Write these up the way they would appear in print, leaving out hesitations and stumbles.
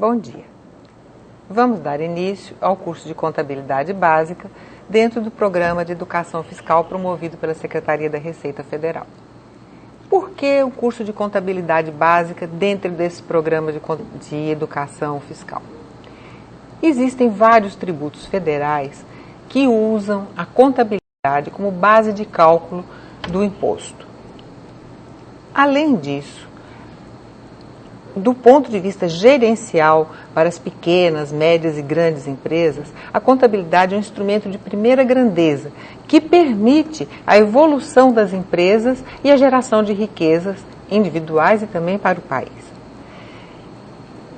Bom dia. Vamos dar início ao curso de Contabilidade Básica dentro do Programa de Educação Fiscal promovido pela Secretaria da Receita Federal. Por que o curso de Contabilidade Básica dentro desse programa de Educação Fiscal? Existem vários tributos federais que usam a contabilidade como base de cálculo do imposto. Além disso, do ponto de vista gerencial, para as pequenas, médias e grandes empresas, a contabilidade é um instrumento de primeira grandeza, que permite a evolução das empresas e a geração de riquezas individuais e também para o país.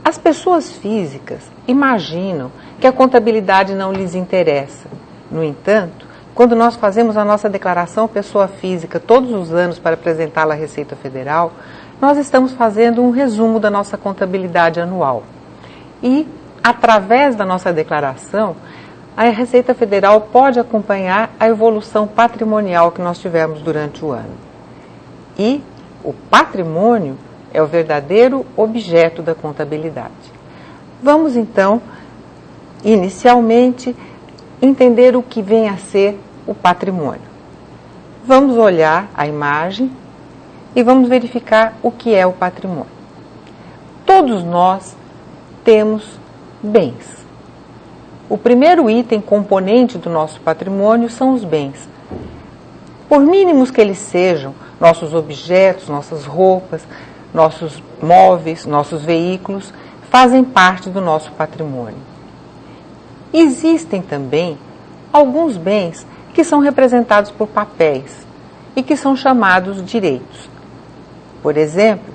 As pessoas físicas imaginam que a contabilidade não lhes interessa. No entanto, quando nós fazemos a nossa declaração pessoa física todos os anos para apresentá-la à Receita Federal, nós estamos fazendo um resumo da nossa contabilidade anual. E, através da nossa declaração, a Receita Federal pode acompanhar a evolução patrimonial que nós tivemos durante o ano. E o patrimônio é o verdadeiro objeto da contabilidade. Vamos, então, inicialmente, entender o que vem a ser o patrimônio. Vamos olhar a imagem e vamos verificar o que é o patrimônio. Todos nós temos bens. O primeiro item componente do nosso patrimônio são os bens. Por mínimos que eles sejam, nossos objetos, nossas roupas, nossos móveis, nossos veículos, fazem parte do nosso patrimônio. Existem também alguns bens que são representados por papéis e que são chamados direitos. Por exemplo,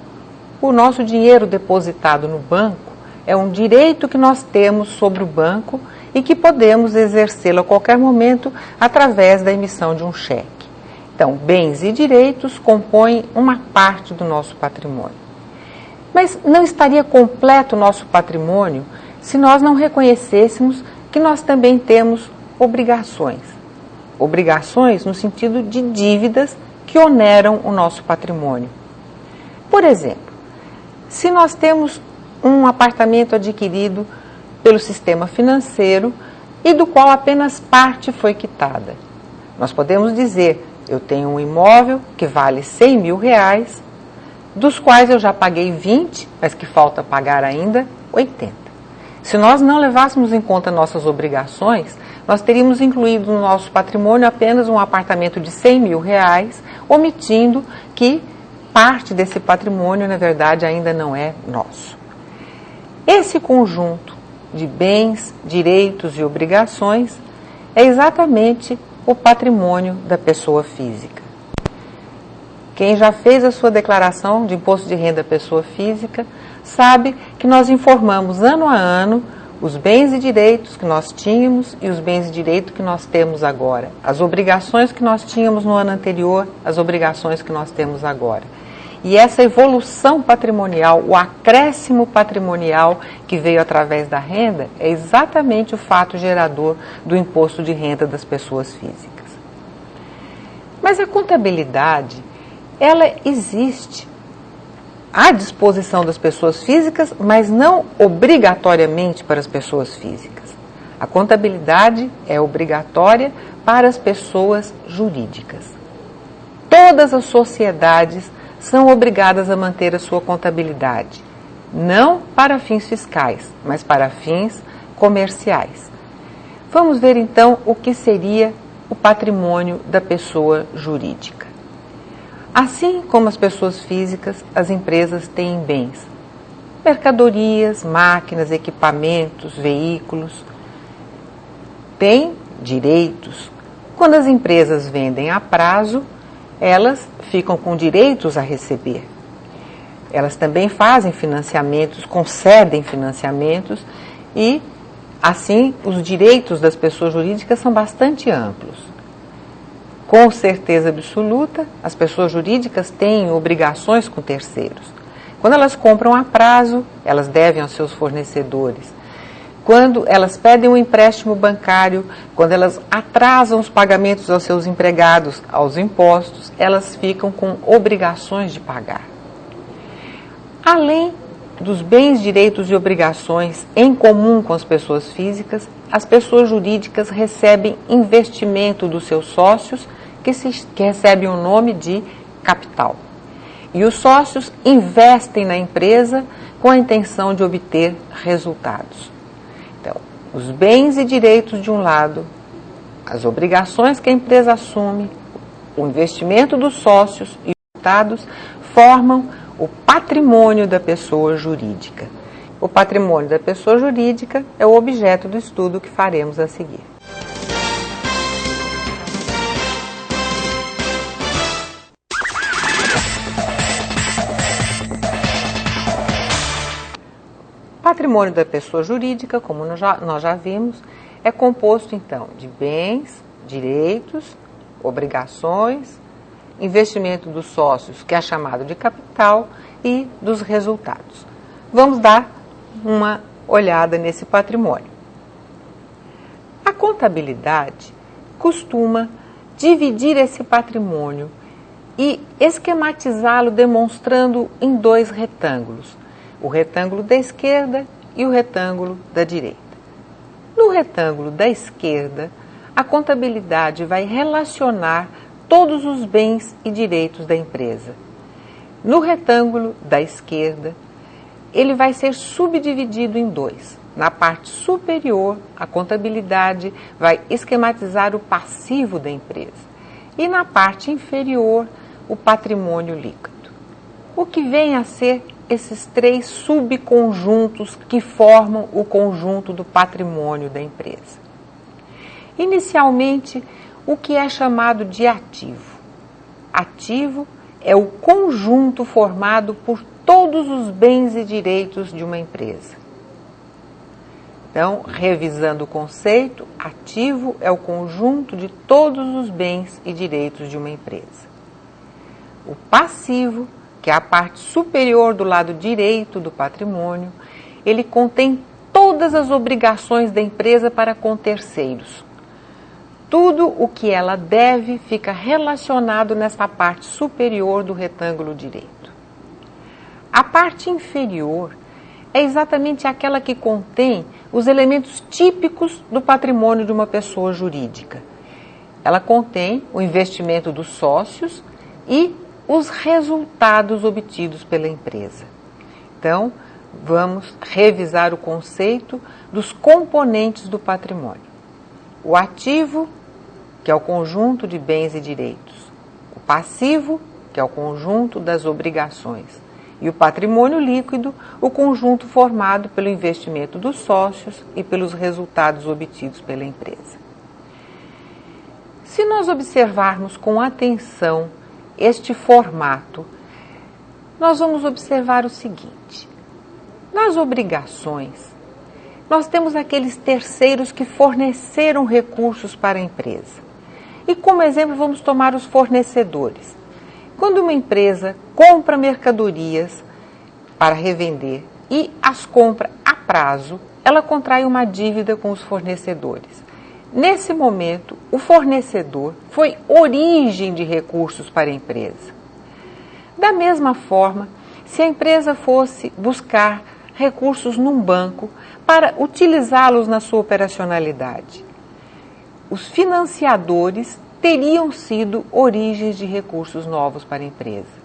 o nosso dinheiro depositado no banco é um direito que nós temos sobre o banco e que podemos exercê-lo a qualquer momento através da emissão de um cheque. Então, bens e direitos compõem uma parte do nosso patrimônio. Mas não estaria completo o nosso patrimônio se nós não reconhecêssemos que nós também temos obrigações. Obrigações no sentido de dívidas que oneram o nosso patrimônio. Por exemplo, se nós temos um apartamento adquirido pelo sistema financeiro e do qual apenas parte foi quitada, nós podemos dizer, eu tenho um imóvel que vale 100 mil reais, dos quais eu já paguei 20, mas que falta pagar ainda 80. Se nós não levássemos em conta nossas obrigações, nós teríamos incluído no nosso patrimônio apenas um apartamento de 100 mil reais, omitindo que parte desse patrimônio, na verdade, ainda não é nosso. Esse conjunto de bens, direitos e obrigações é exatamente o patrimônio da pessoa física. Quem já fez a sua declaração de imposto de renda pessoa física sabe que nós informamos ano a ano os bens e direitos que nós tínhamos e os bens e direitos que nós temos agora, as obrigações que nós tínhamos no ano anterior, as obrigações que nós temos agora. E essa evolução patrimonial, o acréscimo patrimonial que veio através da renda, é exatamente o fato gerador do imposto de renda das pessoas físicas. Mas a contabilidade, ela existe à disposição das pessoas físicas, mas não obrigatoriamente para as pessoas físicas. A contabilidade é obrigatória para as pessoas jurídicas. Todas as sociedades são obrigadas a manter a sua contabilidade, não para fins fiscais, mas para fins comerciais. Vamos ver então o que seria o patrimônio da pessoa jurídica. Assim como as pessoas físicas, as empresas têm bens, mercadorias, máquinas, equipamentos, veículos, têm direitos. Quando as empresas vendem a prazo, elas ficam com direitos a receber. Elas também fazem financiamentos, concedem financiamentos e, assim, os direitos das pessoas jurídicas são bastante amplos. Com certeza absoluta, as pessoas jurídicas têm obrigações com terceiros. Quando elas compram a prazo, elas devem aos seus fornecedores. Quando elas pedem um empréstimo bancário, quando elas atrasam os pagamentos aos seus empregados, aos impostos, elas ficam com obrigações de pagar. Além dos bens, direitos e obrigações em comum com as pessoas físicas, as pessoas jurídicas recebem investimento dos seus sócios, que recebem o nome de capital. E os sócios investem na empresa com a intenção de obter resultados. Então, os bens e direitos de um lado, as obrigações que a empresa assume, o investimento dos sócios e os resultados formam o patrimônio da pessoa jurídica. O patrimônio da pessoa jurídica é o objeto do estudo que faremos a seguir. O patrimônio da pessoa jurídica, como nós já vimos, é composto então de bens, direitos, obrigações, investimento dos sócios, que é chamado de capital, e dos resultados. Vamos dar uma olhada nesse patrimônio. A contabilidade costuma dividir esse patrimônio e esquematizá-lo demonstrando em dois retângulos, o retângulo da esquerda e o retângulo da direita. No retângulo da esquerda, a contabilidade vai relacionar todos os bens e direitos da empresa. No retângulo da esquerda, ele vai ser subdividido em dois. Na parte superior, a contabilidade vai esquematizar o passivo da empresa. E na parte inferior, o patrimônio líquido. O que vem a ser esses três subconjuntos que formam o conjunto do patrimônio da empresa. Inicialmente, o que é chamado de ativo. Ativo é o conjunto formado por todos os bens e direitos de uma empresa. Então, revisando o conceito, ativo é o conjunto de todos os bens e direitos de uma empresa. O passivo, que é a parte superior do lado direito do patrimônio, ele contém todas as obrigações da empresa para com terceiros. Tudo o que ela deve fica relacionado nessa parte superior do retângulo direito. A parte inferior é exatamente aquela que contém os elementos típicos do patrimônio de uma pessoa jurídica. Ela contém o investimento dos sócios e os resultados obtidos pela empresa. Então, vamos revisar o conceito dos componentes do patrimônio. O ativo, que é o conjunto de bens e direitos. O passivo, que é o conjunto das obrigações. E o patrimônio líquido, o conjunto formado pelo investimento dos sócios e pelos resultados obtidos pela empresa. Se nós observarmos com atenção este formato, nós vamos observar o seguinte: nas obrigações, nós temos aqueles terceiros que forneceram recursos para a empresa. E como exemplo, vamos tomar os fornecedores. Quando uma empresa compra mercadorias para revender e as compra a prazo, ela contrai uma dívida com os fornecedores. Nesse momento, o fornecedor foi origem de recursos para a empresa. Da mesma forma, se a empresa fosse buscar recursos num banco para utilizá-los na sua operacionalidade, os financiadores teriam sido origens de recursos novos para a empresa.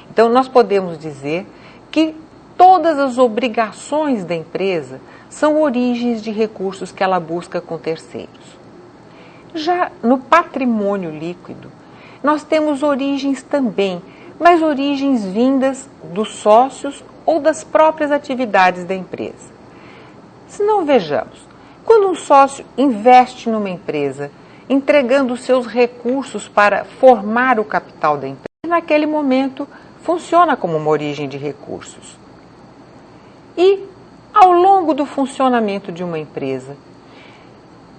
Então, nós podemos dizer que todas as obrigações da empresa são origens de recursos que ela busca com terceiros. Já no patrimônio líquido, nós temos origens também, mas origens vindas dos sócios ou das próprias atividades da empresa. Se não, vejamos, quando um sócio investe numa empresa, entregando seus recursos para formar o capital da empresa, naquele momento funciona como uma origem de recursos. E, ao longo do funcionamento de uma empresa,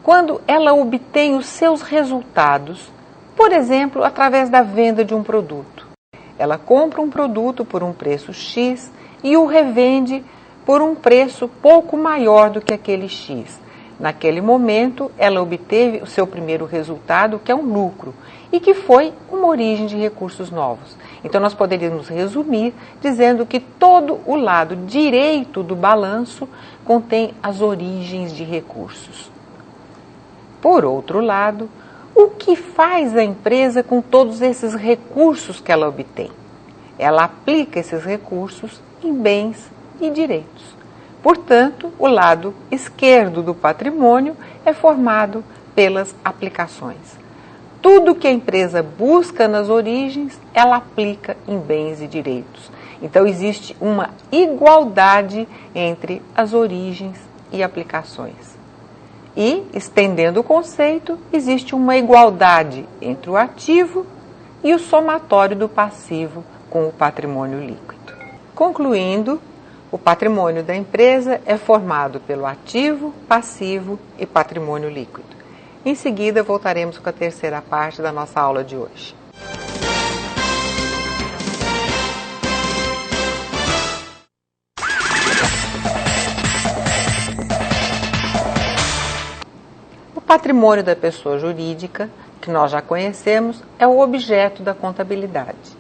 quando ela obtém os seus resultados, por exemplo, através da venda de um produto, ela compra um produto por um preço X e o revende por um preço pouco maior do que aquele X. Naquele momento, ela obteve o seu primeiro resultado, que é um lucro, e que foi uma origem de recursos novos. Então, nós poderíamos resumir dizendo que todo o lado direito do balanço contém as origens de recursos. Por outro lado, o que faz a empresa com todos esses recursos que ela obtém? Ela aplica esses recursos em bens e direitos. Portanto, o lado esquerdo do patrimônio é formado pelas aplicações. Tudo que a empresa busca nas origens, ela aplica em bens e direitos. Então, existe uma igualdade entre as origens e aplicações. E, estendendo o conceito, existe uma igualdade entre o ativo e o somatório do passivo com o patrimônio líquido. Concluindo, o patrimônio da empresa é formado pelo ativo, passivo e patrimônio líquido. Em seguida, voltaremos com a terceira parte da nossa aula de hoje. O patrimônio da pessoa jurídica, que nós já conhecemos, é o objeto da contabilidade.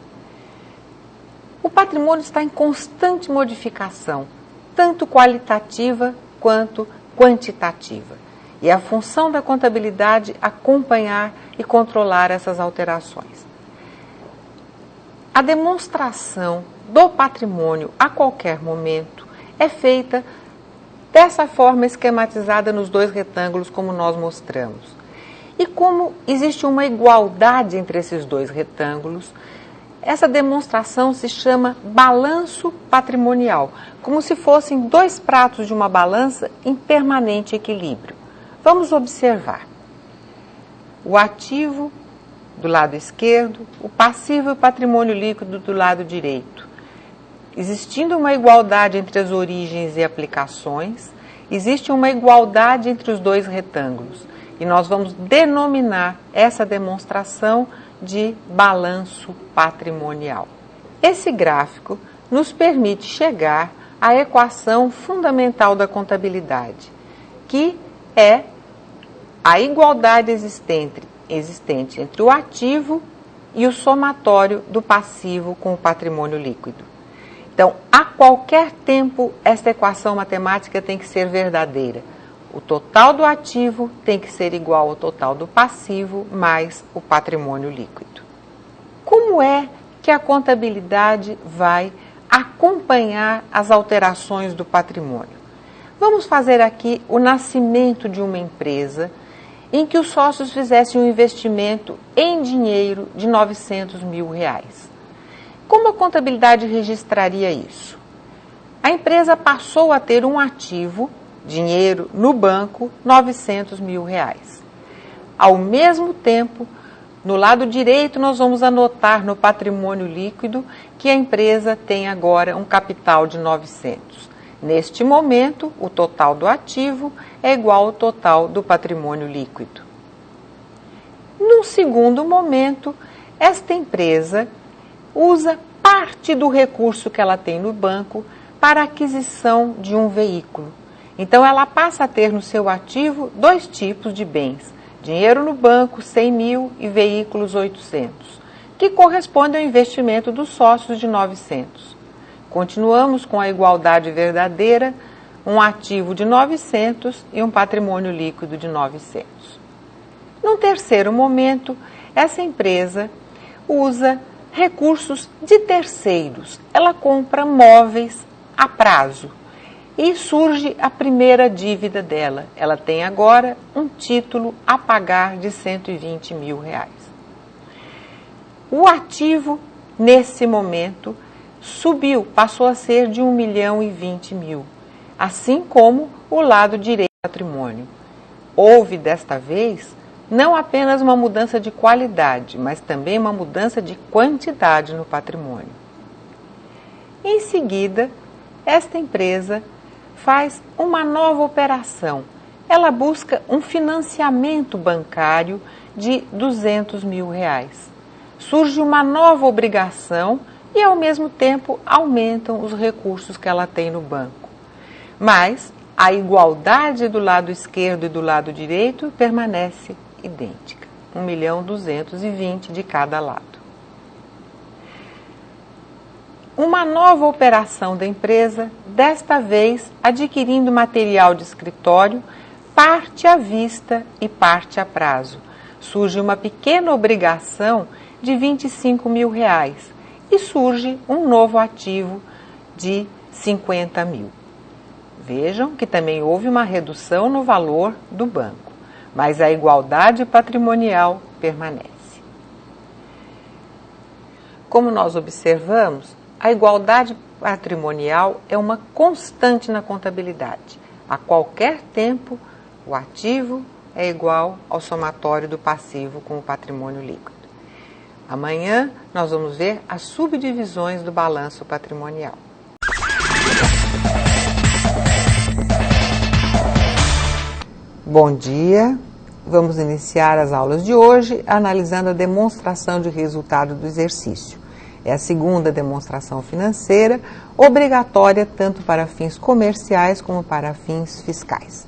O patrimônio está em constante modificação, tanto qualitativa quanto quantitativa. E é a função da contabilidade acompanhar e controlar essas alterações. A demonstração do patrimônio a qualquer momento é feita dessa forma esquematizada nos dois retângulos, como nós mostramos. E como existe uma igualdade entre esses dois retângulos, essa demonstração se chama balanço patrimonial, como se fossem dois pratos de uma balança em permanente equilíbrio. Vamos observar. O ativo do lado esquerdo, o passivo e o patrimônio líquido do lado direito. Existindo uma igualdade entre as origens e aplicações, existe uma igualdade entre os dois retângulos. E nós vamos denominar essa demonstração de balanço patrimonial. Esse gráfico nos permite chegar à equação fundamental da contabilidade, que é a igualdade existente entre o ativo e o somatório do passivo com o patrimônio líquido. Então, a qualquer tempo, esta equação matemática tem que ser verdadeira. O total do ativo tem que ser igual ao total do passivo mais o patrimônio líquido. Como é que a contabilidade vai acompanhar as alterações do patrimônio? Vamos fazer aqui o nascimento de uma empresa em que os sócios fizessem um investimento em dinheiro de R$900 mil. Como a contabilidade registraria isso? A empresa passou a ter um ativo, dinheiro no banco, R$900 mil. Ao mesmo tempo, no lado direito, nós vamos anotar no patrimônio líquido que a empresa tem agora um capital de 900. Neste momento, o total do ativo é igual ao total do patrimônio líquido. Num segundo momento, esta empresa usa parte do recurso que ela tem no banco para a aquisição de um veículo. Então, ela passa a ter no seu ativo dois tipos de bens: dinheiro no banco, 100 mil, e veículos, 800, que corresponde ao investimento dos sócios de 900. Continuamos com a igualdade verdadeira, um ativo de 900 e um patrimônio líquido de 900. Num terceiro momento, essa empresa usa recursos de terceiros. Ela compra móveis a prazo. E surge a primeira dívida dela. Ela tem agora um título a pagar de R$120 mil. O ativo, nesse momento, subiu, passou a ser de R$1.020.000, assim como o lado direito do patrimônio. Houve, desta vez, não apenas uma mudança de qualidade, mas também uma mudança de quantidade no patrimônio. Em seguida, esta empresa faz uma nova operação. Ela busca um financiamento bancário de R$200 mil. Surge uma nova obrigação e, ao mesmo tempo, aumentam os recursos que ela tem no banco. Mas a igualdade do lado esquerdo e do lado direito permanece idêntica, 1.220.000 de cada lado. Uma nova operação da empresa, desta vez adquirindo material de escritório, parte à vista e parte a prazo. Surge uma pequena obrigação de R$25.000 e surge um novo ativo de R$50.000. Vejam que também houve uma redução no valor do banco, mas a igualdade patrimonial permanece. Como nós observamos, a igualdade patrimonial é uma constante na contabilidade. A qualquer tempo, o ativo é igual ao somatório do passivo com o patrimônio líquido. Amanhã nós vamos ver as subdivisões do balanço patrimonial. Bom dia! Vamos iniciar as aulas de hoje analisando a demonstração de resultado do exercício. É a segunda demonstração financeira, obrigatória tanto para fins comerciais como para fins fiscais.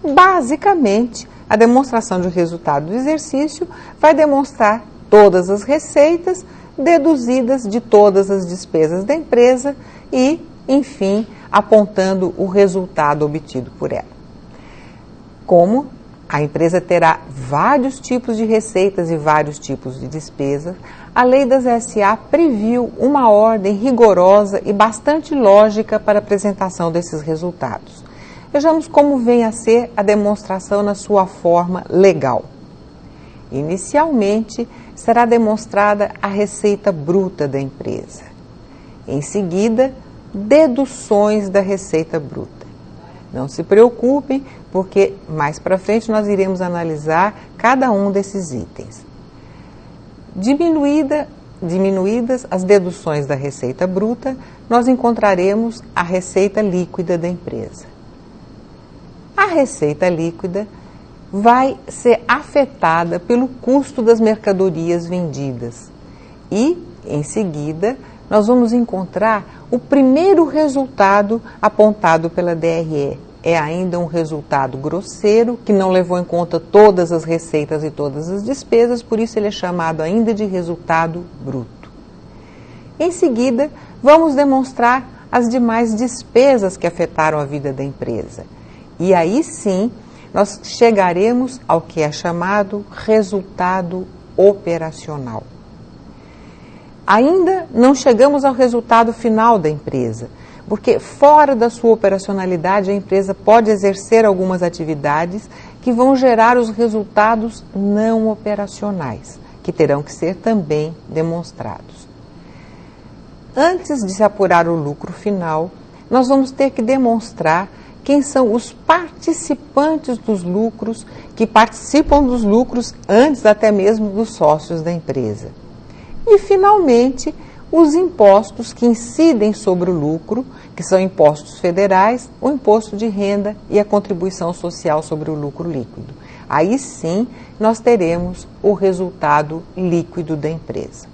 Basicamente, a demonstração de resultado do exercício vai demonstrar todas as receitas deduzidas de todas as despesas da empresa e, enfim, apontando o resultado obtido por ela. Como a empresa terá vários tipos de receitas e vários tipos de despesas, a Lei das SA previu uma ordem rigorosa e bastante lógica para a apresentação desses resultados. Vejamos como vem a ser a demonstração na sua forma legal. Inicialmente, será demonstrada a receita bruta da empresa. Em seguida, deduções da receita bruta. Não se preocupem, porque mais para frente nós iremos analisar cada um desses itens. Diminuídas as deduções da receita bruta, nós encontraremos a receita líquida da empresa. A receita líquida vai ser afetada pelo custo das mercadorias vendidas e, em seguida, nós vamos encontrar o primeiro resultado apontado pela DRE. É ainda um resultado grosseiro, que não levou em conta todas as receitas e todas as despesas, por isso ele é chamado ainda de resultado bruto. Em seguida, vamos demonstrar as demais despesas que afetaram a vida da empresa. E aí sim, nós chegaremos ao que é chamado resultado operacional. Ainda não chegamos ao resultado final da empresa, porque fora da sua operacionalidade a empresa pode exercer algumas atividades que vão gerar os resultados não operacionais, que terão que ser também demonstrados. Antes de se apurar o lucro final, nós vamos ter que demonstrar quem são os participantes dos lucros, que participam dos lucros antes até mesmo dos sócios da empresa. E, finalmente, os impostos que incidem sobre o lucro, que são impostos federais, o imposto de renda e a contribuição social sobre o lucro líquido. Aí sim, nós teremos o resultado líquido da empresa.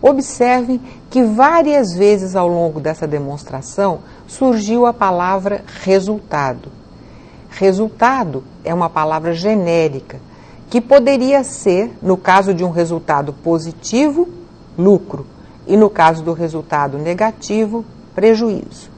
Observem que várias vezes ao longo dessa demonstração surgiu a palavra resultado. Resultado é uma palavra genérica, que poderia ser, no caso de um resultado positivo, lucro, e no caso do resultado negativo, prejuízo.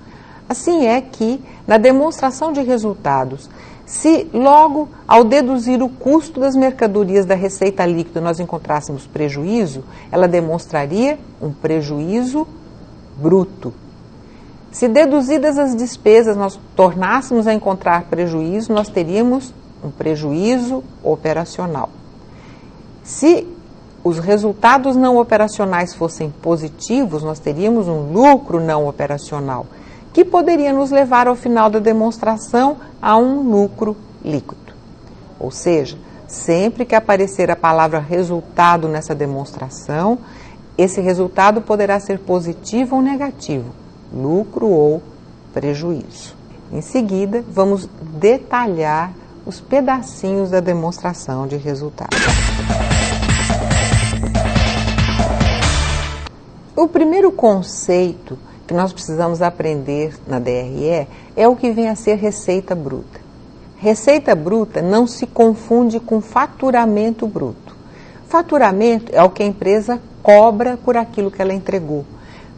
Assim é que, na demonstração de resultados, se logo ao deduzir o custo das mercadorias da receita líquida nós encontrássemos prejuízo, ela demonstraria um prejuízo bruto. Se deduzidas as despesas nós tornássemos a encontrar prejuízo, nós teríamos um prejuízo operacional. Se os resultados não operacionais fossem positivos, nós teríamos um lucro não operacional, que poderia nos levar ao final da demonstração a um lucro líquido. Ou seja, sempre que aparecer a palavra resultado nessa demonstração, esse resultado poderá ser positivo ou negativo, lucro ou prejuízo. Em seguida, vamos detalhar os pedacinhos da demonstração de resultado. O primeiro conceito que nós precisamos aprender na DRE é o que vem a ser receita bruta. Receita bruta não se confunde com faturamento bruto. Faturamento é o que a empresa cobra por aquilo que ela entregou.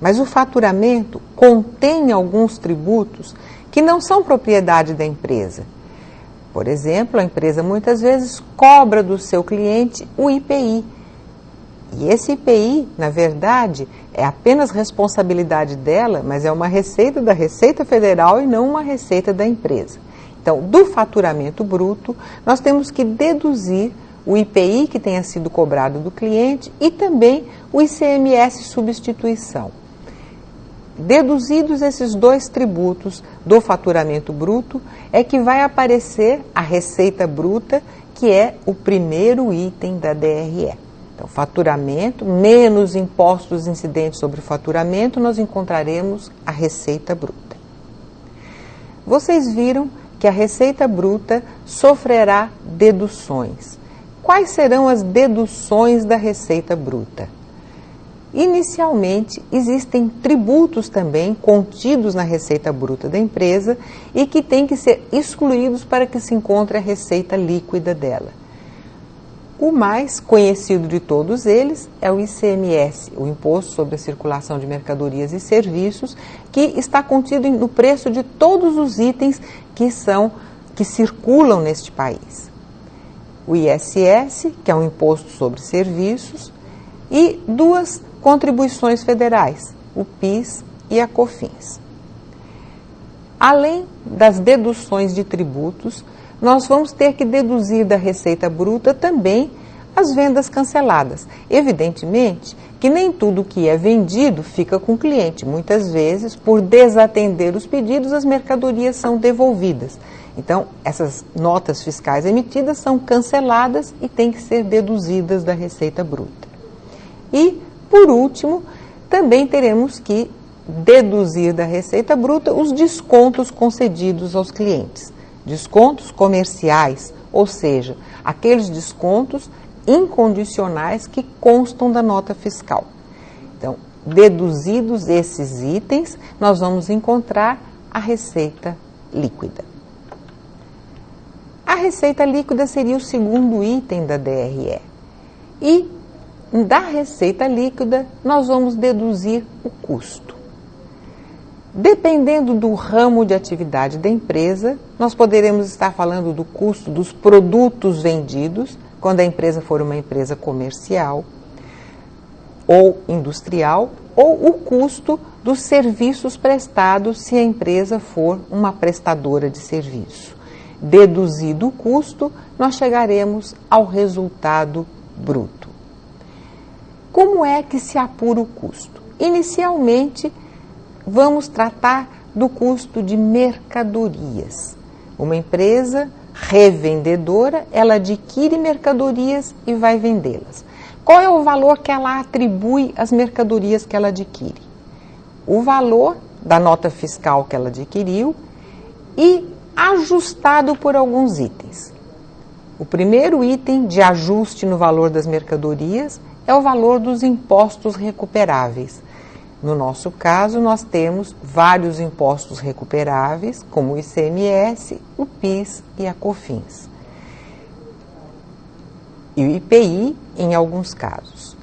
Mas o faturamento contém alguns tributos que não são propriedade da empresa. Por exemplo, a empresa muitas vezes cobra do seu cliente o IPI. E esse IPI, na verdade, é apenas responsabilidade dela, mas é uma receita da Receita Federal e não uma receita da empresa. Então, do faturamento bruto, nós temos que deduzir o IPI que tenha sido cobrado do cliente e também o ICMS substituição. Deduzidos esses dois tributos do faturamento bruto, é que vai aparecer a receita bruta, que é o primeiro item da DRE. Então, faturamento menos impostos incidentes sobre o faturamento, nós encontraremos a receita bruta. Vocês viram que a receita bruta sofrerá deduções. Quais serão as deduções da receita bruta? Inicialmente, existem tributos também contidos na receita bruta da empresa e que têm que ser excluídos para que se encontre a receita líquida dela. O mais conhecido de todos eles é o ICMS, o Imposto sobre a Circulação de Mercadorias e Serviços, que está contido no preço de todos os itens que circulam neste país. O ISS, que é um Imposto sobre Serviços, e duas contribuições federais, o PIS e a COFINS. Além das deduções de tributos, nós vamos ter que deduzir da receita bruta também as vendas canceladas. Evidentemente que nem tudo que é vendido fica com o cliente. Muitas vezes, por desatender os pedidos, as mercadorias são devolvidas. Então, essas notas fiscais emitidas são canceladas e têm que ser deduzidas da receita bruta. E, por último, também teremos que deduzir da receita bruta os descontos concedidos aos clientes. Descontos comerciais, ou seja, aqueles descontos incondicionais que constam da nota fiscal. Então, deduzidos esses itens, nós vamos encontrar a receita líquida. A receita líquida seria o segundo item da DRE. E da receita líquida, nós vamos deduzir o custo. Dependendo do ramo de atividade da empresa, nós poderemos estar falando do custo dos produtos vendidos, quando a empresa for uma empresa comercial ou industrial, ou o custo dos serviços prestados se a empresa for uma prestadora de serviço. Deduzido o custo, nós chegaremos ao resultado bruto. Como é que se apura o custo? Inicialmente, vamos tratar do custo de mercadorias. Uma empresa revendedora, ela adquire mercadorias e vai vendê-las. Qual é o valor que ela atribui às mercadorias que ela adquire? O valor da nota fiscal que ela adquiriu e ajustado por alguns itens. O primeiro item de ajuste no valor das mercadorias é o valor dos impostos recuperáveis. No nosso caso, nós temos vários impostos recuperáveis, como o ICMS, o PIS e a COFINS. E o IPI, em alguns casos.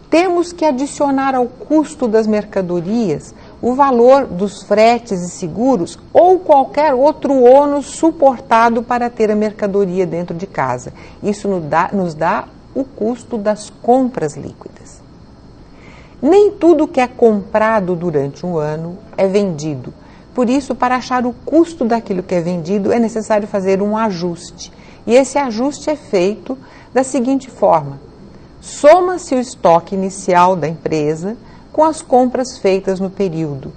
Temos que adicionar ao custo das mercadorias o valor dos fretes e seguros ou qualquer outro ônus suportado para ter a mercadoria dentro de casa. Isso nos dá o custo das compras líquidas. Nem tudo que é comprado durante um ano é vendido. Por isso, para achar o custo daquilo que é vendido, é necessário fazer um ajuste. E esse ajuste é feito da seguinte forma: soma-se o estoque inicial da empresa com as compras feitas no período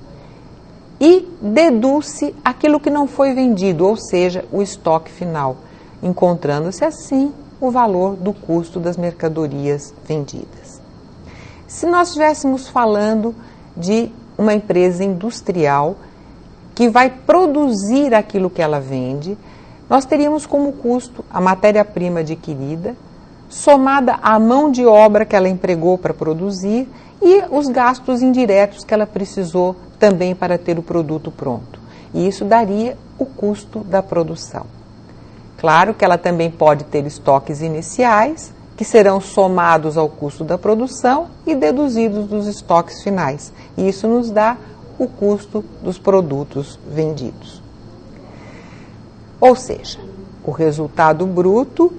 e deduz-se aquilo que não foi vendido, ou seja, o estoque final, encontrando-se assim o valor do custo das mercadorias vendidas. Se nós estivéssemos falando de uma empresa industrial que vai produzir aquilo que ela vende, nós teríamos como custo a matéria-prima adquirida, somada à mão de obra que ela empregou para produzir e os gastos indiretos que ela precisou também para ter o produto pronto. E isso daria o custo da produção. Claro que ela também pode ter estoques iniciais, que serão somados ao custo da produção e deduzidos dos estoques finais. E isso nos dá o custo dos produtos vendidos. Ou seja, o resultado bruto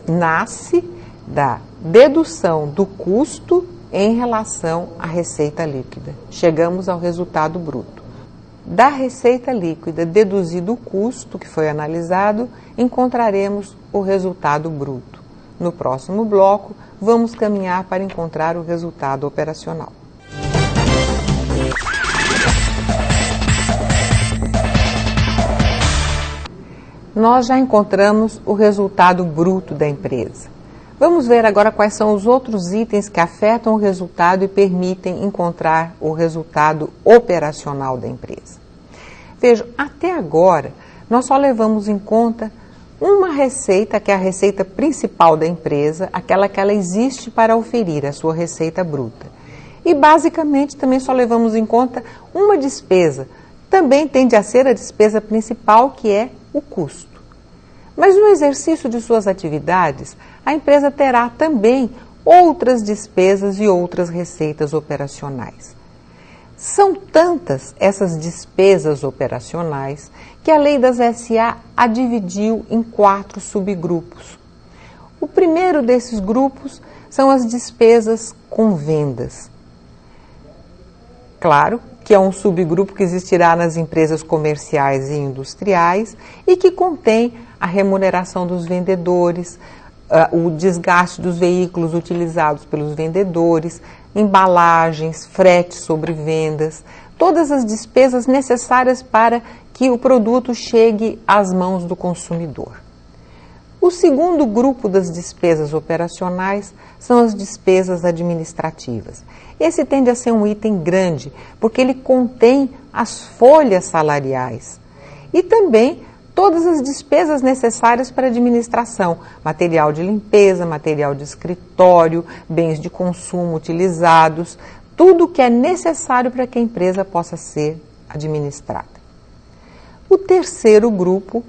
nasce da dedução do custo em relação à receita líquida. Chegamos ao resultado bruto. Da receita líquida deduzido o custo que foi analisado, encontraremos o resultado bruto. No próximo bloco, vamos caminhar para encontrar o resultado operacional. Nós já encontramos o resultado bruto da empresa. Vamos ver agora quais são os outros itens que afetam o resultado e permitem encontrar o resultado operacional da empresa. Vejam, até agora, nós só levamos em conta uma receita, que é a receita principal da empresa, aquela que ela existe para oferir, a sua receita bruta. E, basicamente, também só levamos em conta uma despesa, também tende a ser a despesa principal, que é o custo. Mas no exercício de suas atividades, a empresa terá também outras despesas e outras receitas operacionais. São tantas essas despesas operacionais que a Lei das SA a dividiu em 4 subgrupos. O primeiro desses grupos são as despesas com vendas. Claro que é um subgrupo que existirá nas empresas comerciais e industriais e que contém a remuneração dos vendedores, o desgaste dos veículos utilizados pelos vendedores, embalagens, frete sobre vendas, todas as despesas necessárias para que o produto chegue às mãos do consumidor. O segundo grupo das despesas operacionais são as despesas administrativas. Esse tende a ser um item grande, porque ele contém as folhas salariais e também todas as despesas necessárias para a administração, material de limpeza, material de escritório, bens de consumo utilizados, tudo que é necessário para que a empresa possa ser administrada. O terceiro grupo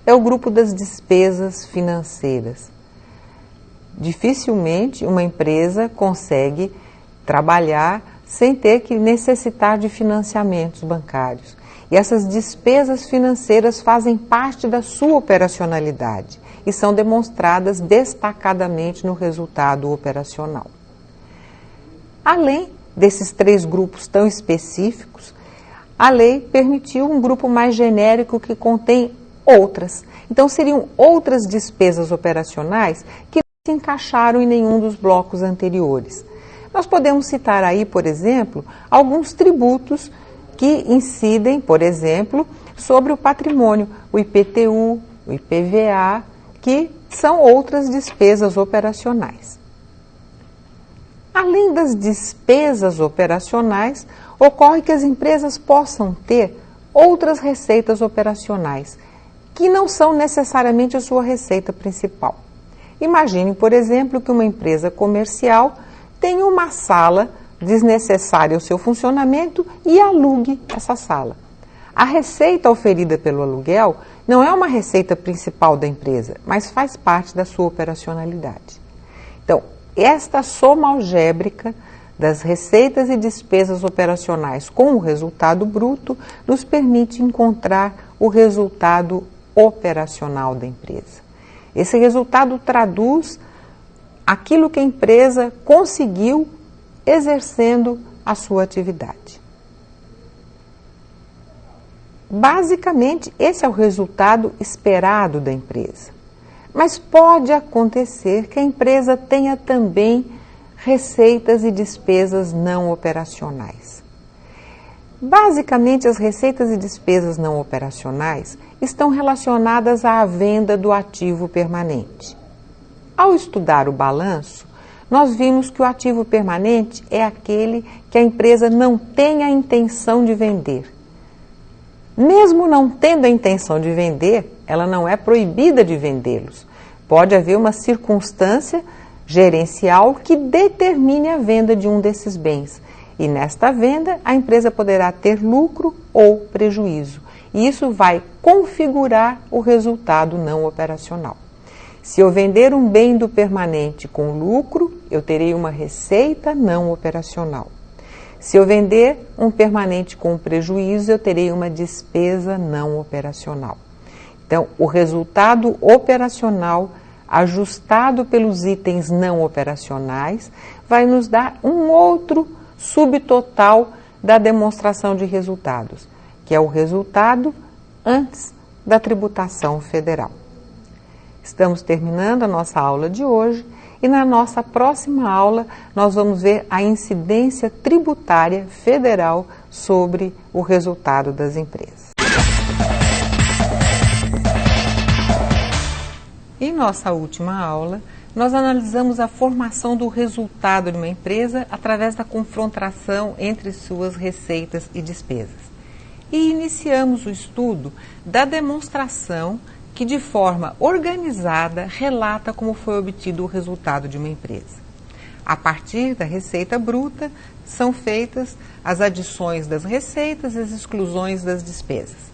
é o grupo das despesas financeiras. Dificilmente uma empresa consegue trabalhar sem ter que necessitar de financiamentos bancários. E essas despesas financeiras fazem parte da sua operacionalidade e são demonstradas destacadamente no resultado operacional. Além desses 3 grupos tão específicos, a lei permitiu um grupo mais genérico que contém outras. Então, seriam outras despesas operacionais que não se encaixaram em nenhum dos blocos anteriores. Nós podemos citar aí, por exemplo, alguns tributos que incidem, por exemplo, sobre o patrimônio, o IPTU, o IPVA, que são outras despesas operacionais. Além das despesas operacionais, ocorre que as empresas possam ter outras receitas operacionais, que não são necessariamente a sua receita principal. Imagine, por exemplo, que uma empresa comercial tenha uma sala desnecessária ao seu funcionamento e alugue essa sala. A receita oferida pelo aluguel não é uma receita principal da empresa, mas faz parte da sua operacionalidade. Então, esta soma algébrica das receitas e despesas operacionais com o resultado bruto nos permite encontrar o resultado operacional da empresa. Esse resultado traduz aquilo que a empresa conseguiu exercendo a sua atividade. Basicamente, esse é o resultado esperado da empresa. Mas pode acontecer que a empresa tenha também receitas e despesas não operacionais. Basicamente, as receitas e despesas não operacionais estão relacionadas à venda do ativo permanente. Ao estudar o balanço, nós vimos que o ativo permanente é aquele que a empresa não tem a intenção de vender. Mesmo não tendo a intenção de vender, ela não é proibida de vendê-los, Pode haver uma circunstância gerencial que determine a venda de um desses bens. E nesta venda, a empresa poderá ter lucro ou prejuízo. E isso vai configurar o resultado não operacional. Se eu vender um bem do permanente com lucro, eu terei uma receita não operacional. Se eu vender um permanente com prejuízo, eu terei uma despesa não operacional. Então, o resultado operacional, ajustado pelos itens não operacionais, vai nos dar um outro subtotal da demonstração de resultados, que é o resultado antes da tributação federal. Estamos terminando a nossa aula de hoje e na nossa próxima aula nós vamos ver a incidência tributária federal sobre o resultado das empresas. Em nossa última aula, nós analisamos a formação do resultado de uma empresa através da confrontação entre suas receitas e despesas. E iniciamos o estudo da demonstração que de forma organizada relata como foi obtido o resultado de uma empresa. A partir da receita bruta, são feitas as adições das receitas e as exclusões das despesas.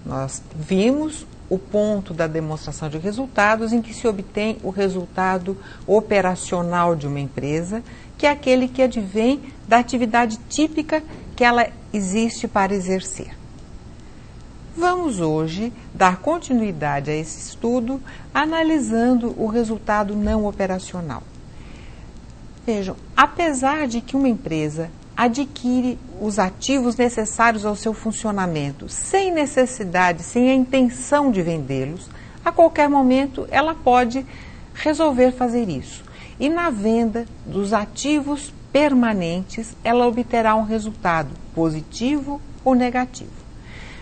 Nós vimos o ponto da demonstração de resultados em que se obtém o resultado operacional de uma empresa, que é aquele que advém da atividade típica que ela existe para exercer. Vamos hoje dar continuidade a esse estudo analisando o resultado não operacional. Vejam, apesar de que uma empresa adquire os ativos necessários ao seu funcionamento sem necessidade, sem a intenção de vendê-los, a qualquer momento ela pode resolver fazer isso. E na venda dos ativos permanentes, ela obterá um resultado positivo ou negativo.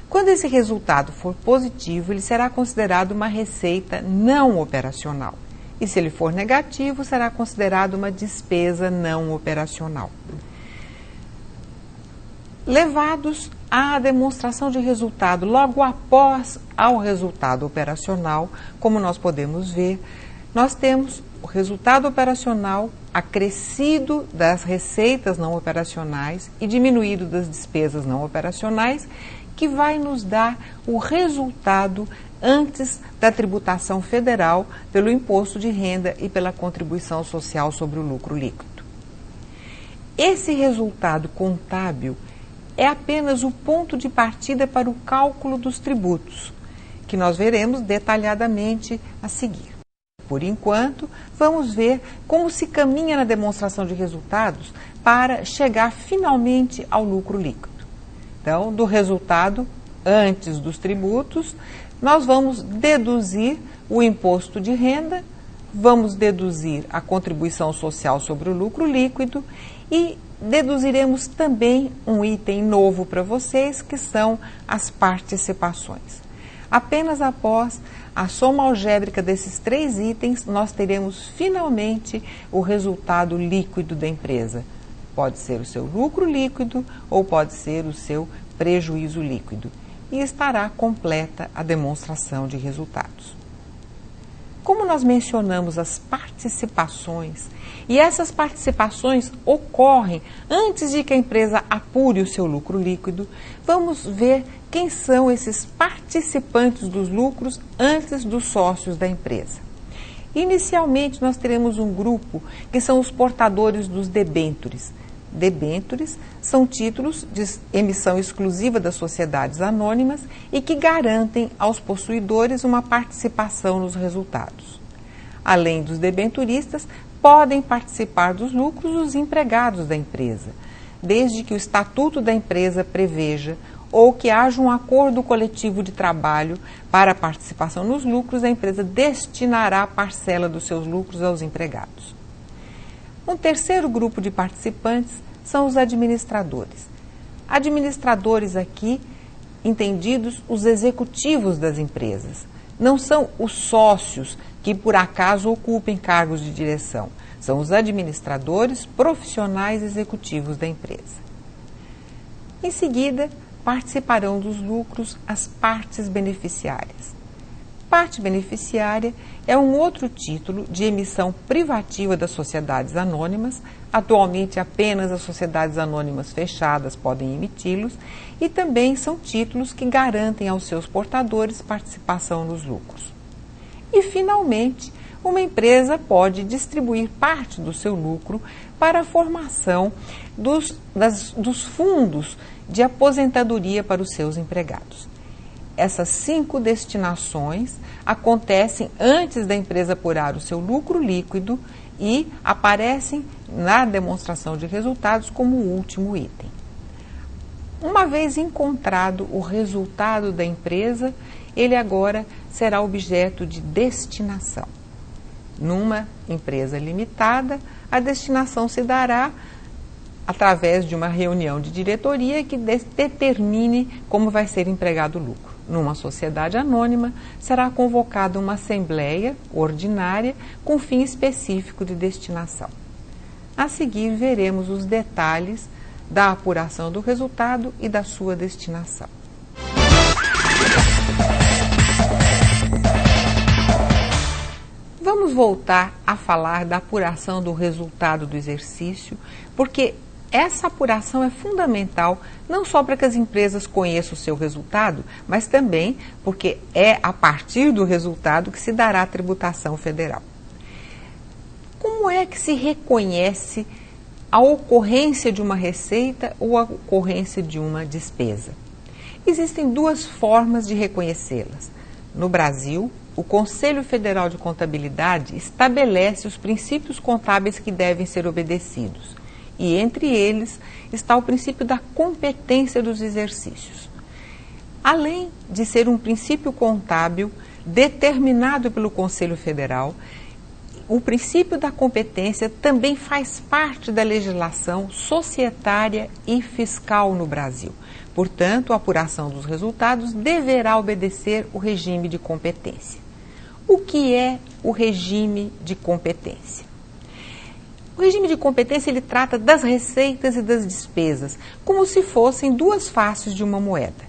Quando esse resultado for positivo, ele será considerado uma receita não operacional. E se ele for negativo, será considerado uma despesa não operacional. Levados à demonstração de resultado logo após ao resultado operacional, como nós podemos ver, nós temos o resultado operacional acrescido das receitas não operacionais e diminuído das despesas não operacionais, que vai nos dar o resultado antes da tributação federal pelo imposto de renda e pela contribuição social sobre o lucro líquido. Esse resultado contábil é apenas o ponto de partida para o cálculo dos tributos, que nós veremos detalhadamente a seguir. Por enquanto, vamos ver como se caminha na demonstração de resultados para chegar finalmente ao lucro líquido. Então, do resultado antes dos tributos, nós vamos deduzir o imposto de renda, vamos deduzir a contribuição social sobre o lucro líquido e deduziremos também um item novo para vocês, que são as participações. Apenas após a soma algébrica desses três itens, nós teremos finalmente o resultado líquido da empresa. Pode ser o seu lucro líquido ou pode ser o seu prejuízo líquido. E estará completa a demonstração de resultados. Como nós mencionamos as participações, e essas participações ocorrem antes de que a empresa apure o seu lucro líquido, vamos ver quem são esses participantes dos lucros antes dos sócios da empresa. Inicialmente, nós teremos um grupo que são os portadores dos debêntures. Debêntures são títulos de emissão exclusiva das sociedades anônimas e que garantem aos possuidores uma participação nos resultados. Além dos debenturistas, podem participar dos lucros os empregados da empresa, desde que o estatuto da empresa preveja ou que haja um acordo coletivo de trabalho para a participação nos lucros, a empresa destinará a parcela dos seus lucros aos empregados. Um terceiro grupo de participantes são os administradores. Administradores aqui, entendidos os executivos das empresas. Não são os sócios que por acaso ocupem cargos de direção. São os administradores profissionais executivos da empresa. Em seguida, participarão dos lucros as partes beneficiárias. Parte beneficiária é um outro título de emissão privativa das sociedades anônimas. Atualmente, apenas as sociedades anônimas fechadas podem emiti-los, e também são títulos que garantem aos seus portadores participação nos lucros. E, finalmente, uma empresa pode distribuir parte do seu lucro para a formação dos fundos de aposentadoria para os seus empregados. Essas 5 destinações acontecem antes da empresa apurar o seu lucro líquido e aparecem na demonstração de resultados como o último item. Uma vez encontrado o resultado da empresa, ele agora será objeto de destinação. Numa empresa limitada, a destinação se dará através de uma reunião de diretoria que determine como vai ser empregado o lucro. Numa sociedade anônima, será convocada uma assembleia ordinária com fim específico de destinação. A seguir, veremos os detalhes da apuração do resultado e da sua destinação. Vamos voltar a falar da apuração do resultado do exercício, porque essa apuração é fundamental não só para que as empresas conheçam o seu resultado, mas também porque é a partir do resultado que se dará a tributação federal. Como é que se reconhece a ocorrência de uma receita ou a ocorrência de uma despesa? Existem 2 formas de reconhecê-las. No Brasil, o Conselho Federal de Contabilidade estabelece os princípios contábeis que devem ser obedecidos. E entre eles está o princípio da competência dos exercícios. Além de ser um princípio contábil determinado pelo Conselho Federal, o princípio da competência também faz parte da legislação societária e fiscal no Brasil. Portanto, a apuração dos resultados deverá obedecer o regime de competência. O que é o regime de competência? O regime de competência ele trata das receitas e das despesas, como se fossem 2 faces de uma moeda.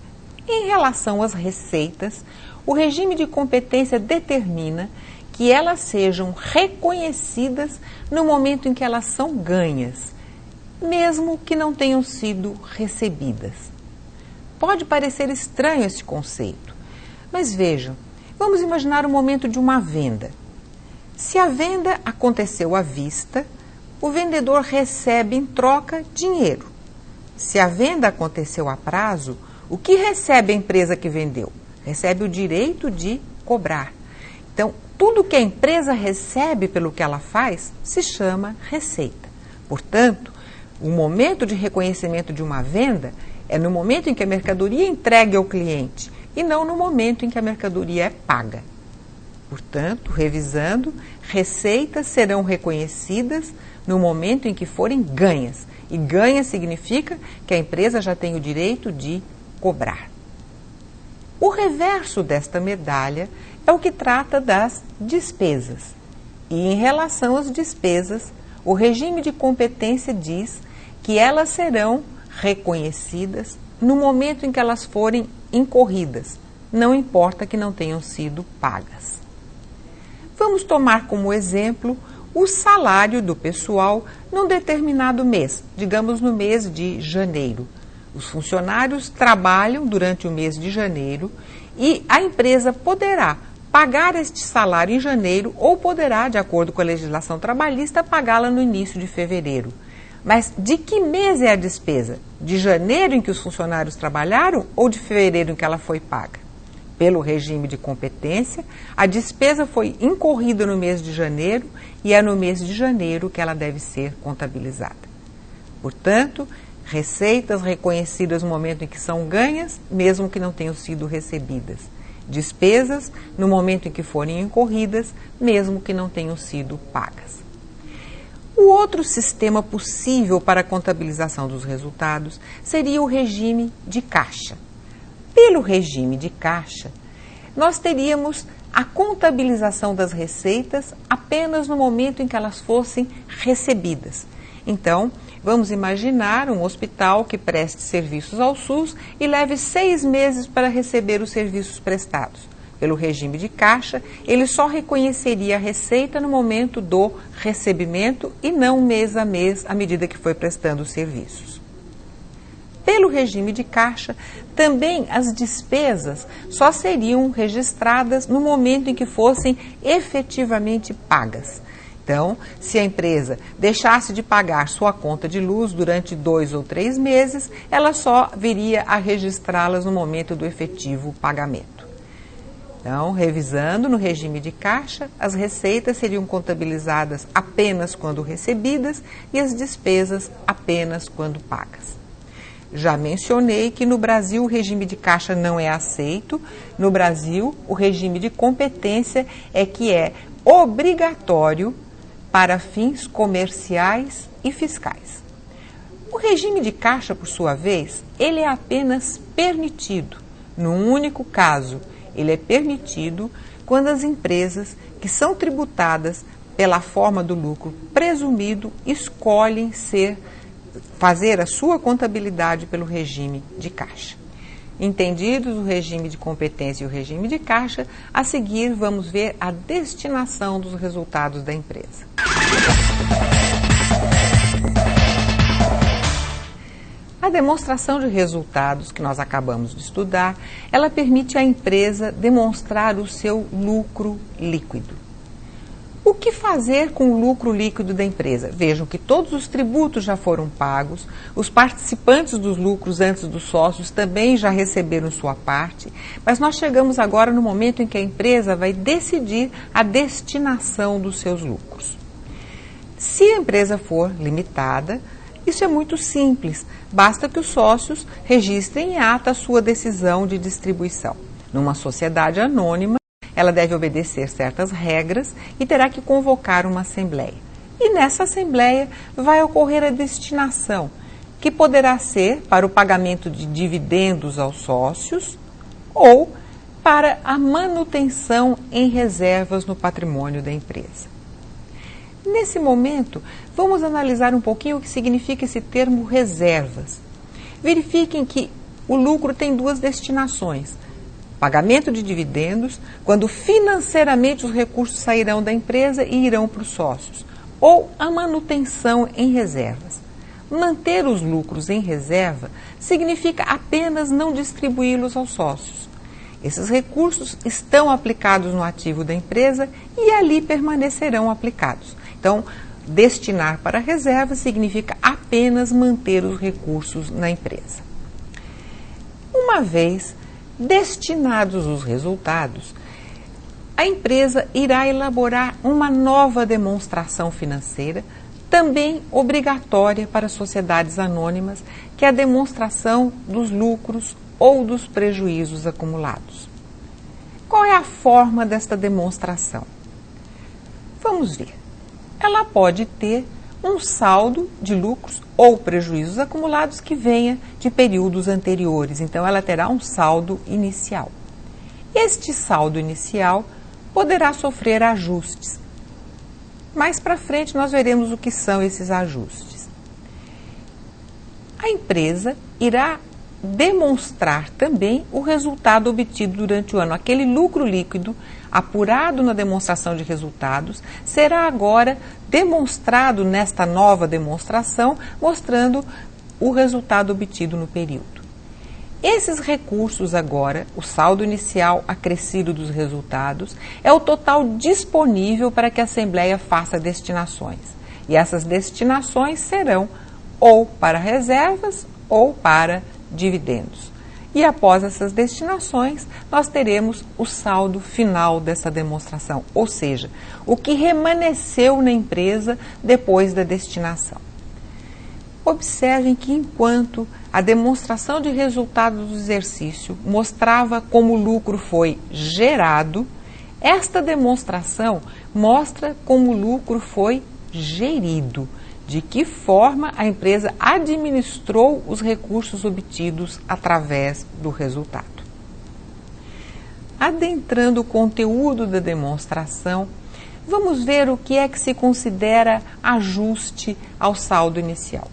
Em relação às receitas, o regime de competência determina que elas sejam reconhecidas no momento em que elas são ganhas, mesmo que não tenham sido recebidas. Pode parecer estranho esse conceito, mas vejam, vamos imaginar o momento de uma venda. Se a venda aconteceu à vista, o vendedor recebe em troca dinheiro. Se a venda aconteceu a prazo, o que recebe a empresa que vendeu? Recebe o direito de cobrar. Então, tudo que a empresa recebe pelo que ela faz se chama receita. Portanto, o momento de reconhecimento de uma venda é no momento em que a mercadoria é entregue ao cliente e não no momento em que a mercadoria é paga. Portanto, revisando, receitas serão reconhecidas no momento em que forem ganhas. E ganha significa que a empresa já tem o direito de cobrar. O reverso desta medalha é o que trata das despesas. E em relação às despesas, o regime de competência diz que elas serão reconhecidas no momento em que elas forem incorridas, não importa que não tenham sido pagas. Vamos tomar como exemplo o salário do pessoal num determinado mês, digamos no mês de janeiro. Os funcionários trabalham durante o mês de janeiro e a empresa poderá pagar este salário em janeiro ou poderá, de acordo com a legislação trabalhista, pagá-la no início de fevereiro. Mas de que mês é a despesa? De janeiro em que os funcionários trabalharam ou de fevereiro em que ela foi paga? Pelo regime de competência, a despesa foi incorrida no mês de janeiro e é no mês de janeiro que ela deve ser contabilizada. Portanto, receitas reconhecidas no momento em que são ganhas, mesmo que não tenham sido recebidas. Despesas no momento em que forem incorridas, mesmo que não tenham sido pagas. O outro sistema possível para a contabilização dos resultados seria o regime de caixa. Pelo regime de caixa, nós teríamos a contabilização das receitas apenas no momento em que elas fossem recebidas. Então, vamos imaginar um hospital que preste serviços ao SUS e leve 6 meses para receber os serviços prestados. pelo regime de caixa, ele só reconheceria a receita no momento do recebimento e não mês a mês, à medida que foi prestando os serviços. Pelo regime de caixa, também as despesas só seriam registradas no momento em que fossem efetivamente pagas. Então, se a empresa deixasse de pagar sua conta de luz durante 2 ou 3 meses, ela só viria a registrá-las no momento do efetivo pagamento. Então, revisando, no regime de caixa, as receitas seriam contabilizadas apenas quando recebidas e as despesas apenas quando pagas. Já mencionei que no Brasil o regime de caixa não é aceito. No Brasil, o regime de competência é que é obrigatório para fins comerciais e fiscais. O regime de caixa, por sua vez, ele é apenas permitido. Num único caso, ele é permitido quando as empresas que são tributadas pela forma do lucro presumido escolhem fazer a sua contabilidade pelo regime de caixa. Entendidos o regime de competência e o regime de caixa, a seguir vamos ver a destinação dos resultados da empresa. A demonstração de resultados que nós acabamos de estudar, ela permite à empresa demonstrar o seu lucro líquido. O que fazer com o lucro líquido da empresa? Vejam que todos os tributos já foram pagos, os participantes dos lucros antes dos sócios também já receberam sua parte, mas nós chegamos agora no momento em que a empresa vai decidir a destinação dos seus lucros. Se a empresa for limitada, isso é muito simples, basta que os sócios registrem em ata a sua decisão de distribuição. Numa sociedade anônima, ela deve obedecer certas regras e terá que convocar uma assembleia. E nessa assembleia vai ocorrer a destinação, que poderá ser para o pagamento de dividendos aos sócios ou para a manutenção em reservas no patrimônio da empresa. Nesse momento, vamos analisar um pouquinho o que significa esse termo reservas. Verifiquem que o lucro tem 2 destinações. Pagamento de dividendos, quando financeiramente os recursos sairão da empresa e irão para os sócios, ou a manutenção em reservas. Manter os lucros em reserva significa apenas não distribuí-los aos sócios. Esses recursos estão aplicados no ativo da empresa e ali permanecerão aplicados. Então, destinar para reserva significa apenas manter os recursos na empresa. Uma vez destinados os resultados, a empresa irá elaborar uma nova demonstração financeira, também obrigatória para sociedades anônimas, que é a demonstração dos lucros ou dos prejuízos acumulados. Qual é a forma desta demonstração? Vamos ver. Ela pode ter um saldo de lucros ou prejuízos acumulados que venha de períodos anteriores. Então, ela terá um saldo inicial. Este saldo inicial poderá sofrer ajustes. Mais para frente, nós veremos o que são esses ajustes. A empresa irá demonstrar também o resultado obtido durante o ano. Aquele lucro líquido apurado na demonstração de resultados será agora demonstrado nesta nova demonstração, mostrando o resultado obtido no período. Esses recursos agora, o saldo inicial acrescido dos resultados, é o total disponível para que a Assembleia faça destinações. E essas destinações serão ou para reservas ou para dividendos. E após essas destinações, nós teremos o saldo final dessa demonstração, ou seja, o que remanesceu na empresa depois da destinação. Observem que enquanto a demonstração de resultados do exercício mostrava como o lucro foi gerado, esta demonstração mostra como o lucro foi gerido, de que forma a empresa administrou os recursos obtidos através do resultado. Adentrando o conteúdo da demonstração, vamos ver o que é que se considera ajuste ao saldo inicial.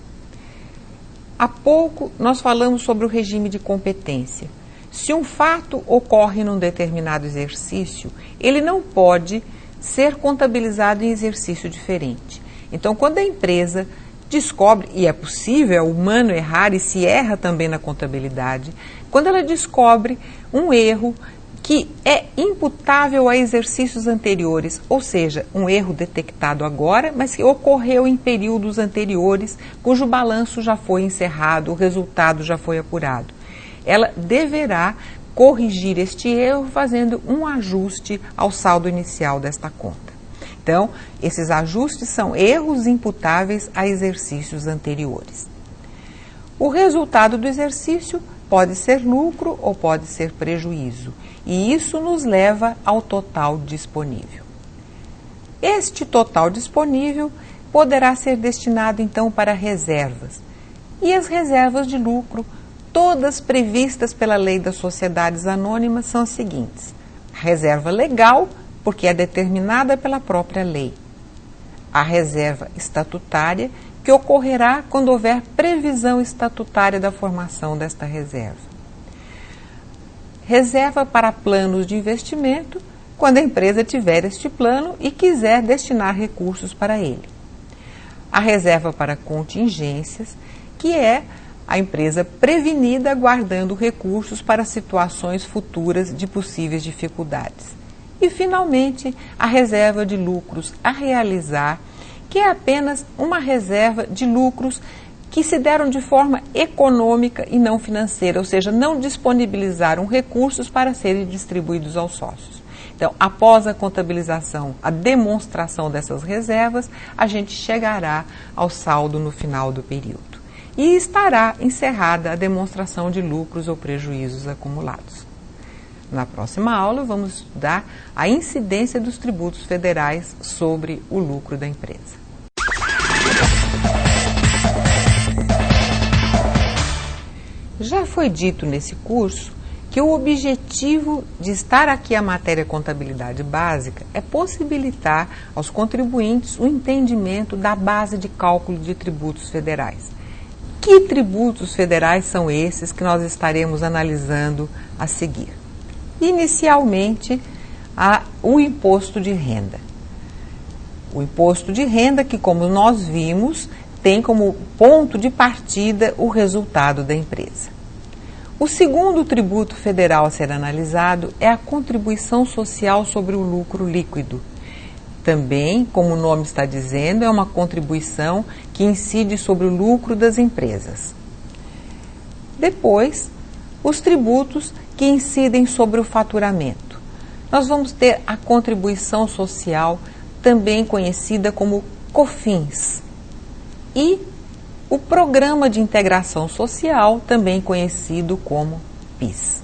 Há pouco nós falamos sobre o regime de competência. Se um fato ocorre num determinado exercício, ele não pode ser contabilizado em exercício diferente. Então, quando a empresa descobre, e é possível, é humano errar e se erra também na contabilidade, quando ela descobre um erro que é imputável a exercícios anteriores, ou seja, um erro detectado agora, mas que ocorreu em períodos anteriores, cujo balanço já foi encerrado, o resultado já foi apurado. Ela deverá corrigir este erro fazendo um ajuste ao saldo inicial desta conta. Então, esses ajustes são erros imputáveis a exercícios anteriores. O resultado do exercício pode ser lucro ou pode ser prejuízo, e isso nos leva ao total disponível. Este total disponível poderá ser destinado então para reservas, e as reservas de lucro, todas previstas pela Lei das Sociedades Anônimas, são as seguintes: a reserva legal, porque é determinada pela própria lei; a reserva estatutária, que ocorrerá quando houver previsão estatutária da formação desta reserva; reserva para planos de investimento, quando a empresa tiver este plano e quiser destinar recursos para ele; a reserva para contingências, que é a empresa prevenida guardando recursos para situações futuras de possíveis dificuldades; e, finalmente, a reserva de lucros a realizar, que é apenas uma reserva de lucros que se deram de forma econômica e não financeira, ou seja, não disponibilizaram recursos para serem distribuídos aos sócios. Então, após a contabilização, a demonstração dessas reservas, a gente chegará ao saldo no final do período. E estará encerrada a demonstração de lucros ou prejuízos acumulados. Na próxima aula, vamos estudar a incidência dos tributos federais sobre o lucro da empresa. Já foi dito nesse curso que o objetivo de estar aqui a matéria Contabilidade Básica é possibilitar aos contribuintes o entendimento da base de cálculo de tributos federais. Que tributos federais são esses que nós estaremos analisando a seguir? Inicialmente, o imposto de renda. O imposto de renda que, como nós vimos, tem como ponto de partida o resultado da empresa. O segundo tributo federal a ser analisado é a contribuição social sobre o lucro líquido. Também, como o nome está dizendo, é uma contribuição que incide sobre o lucro das empresas. Depois, os tributos que incidem sobre o faturamento. Nós vamos ter a contribuição social, também conhecida como COFINS, e o Programa de Integração Social, também conhecido como PIS.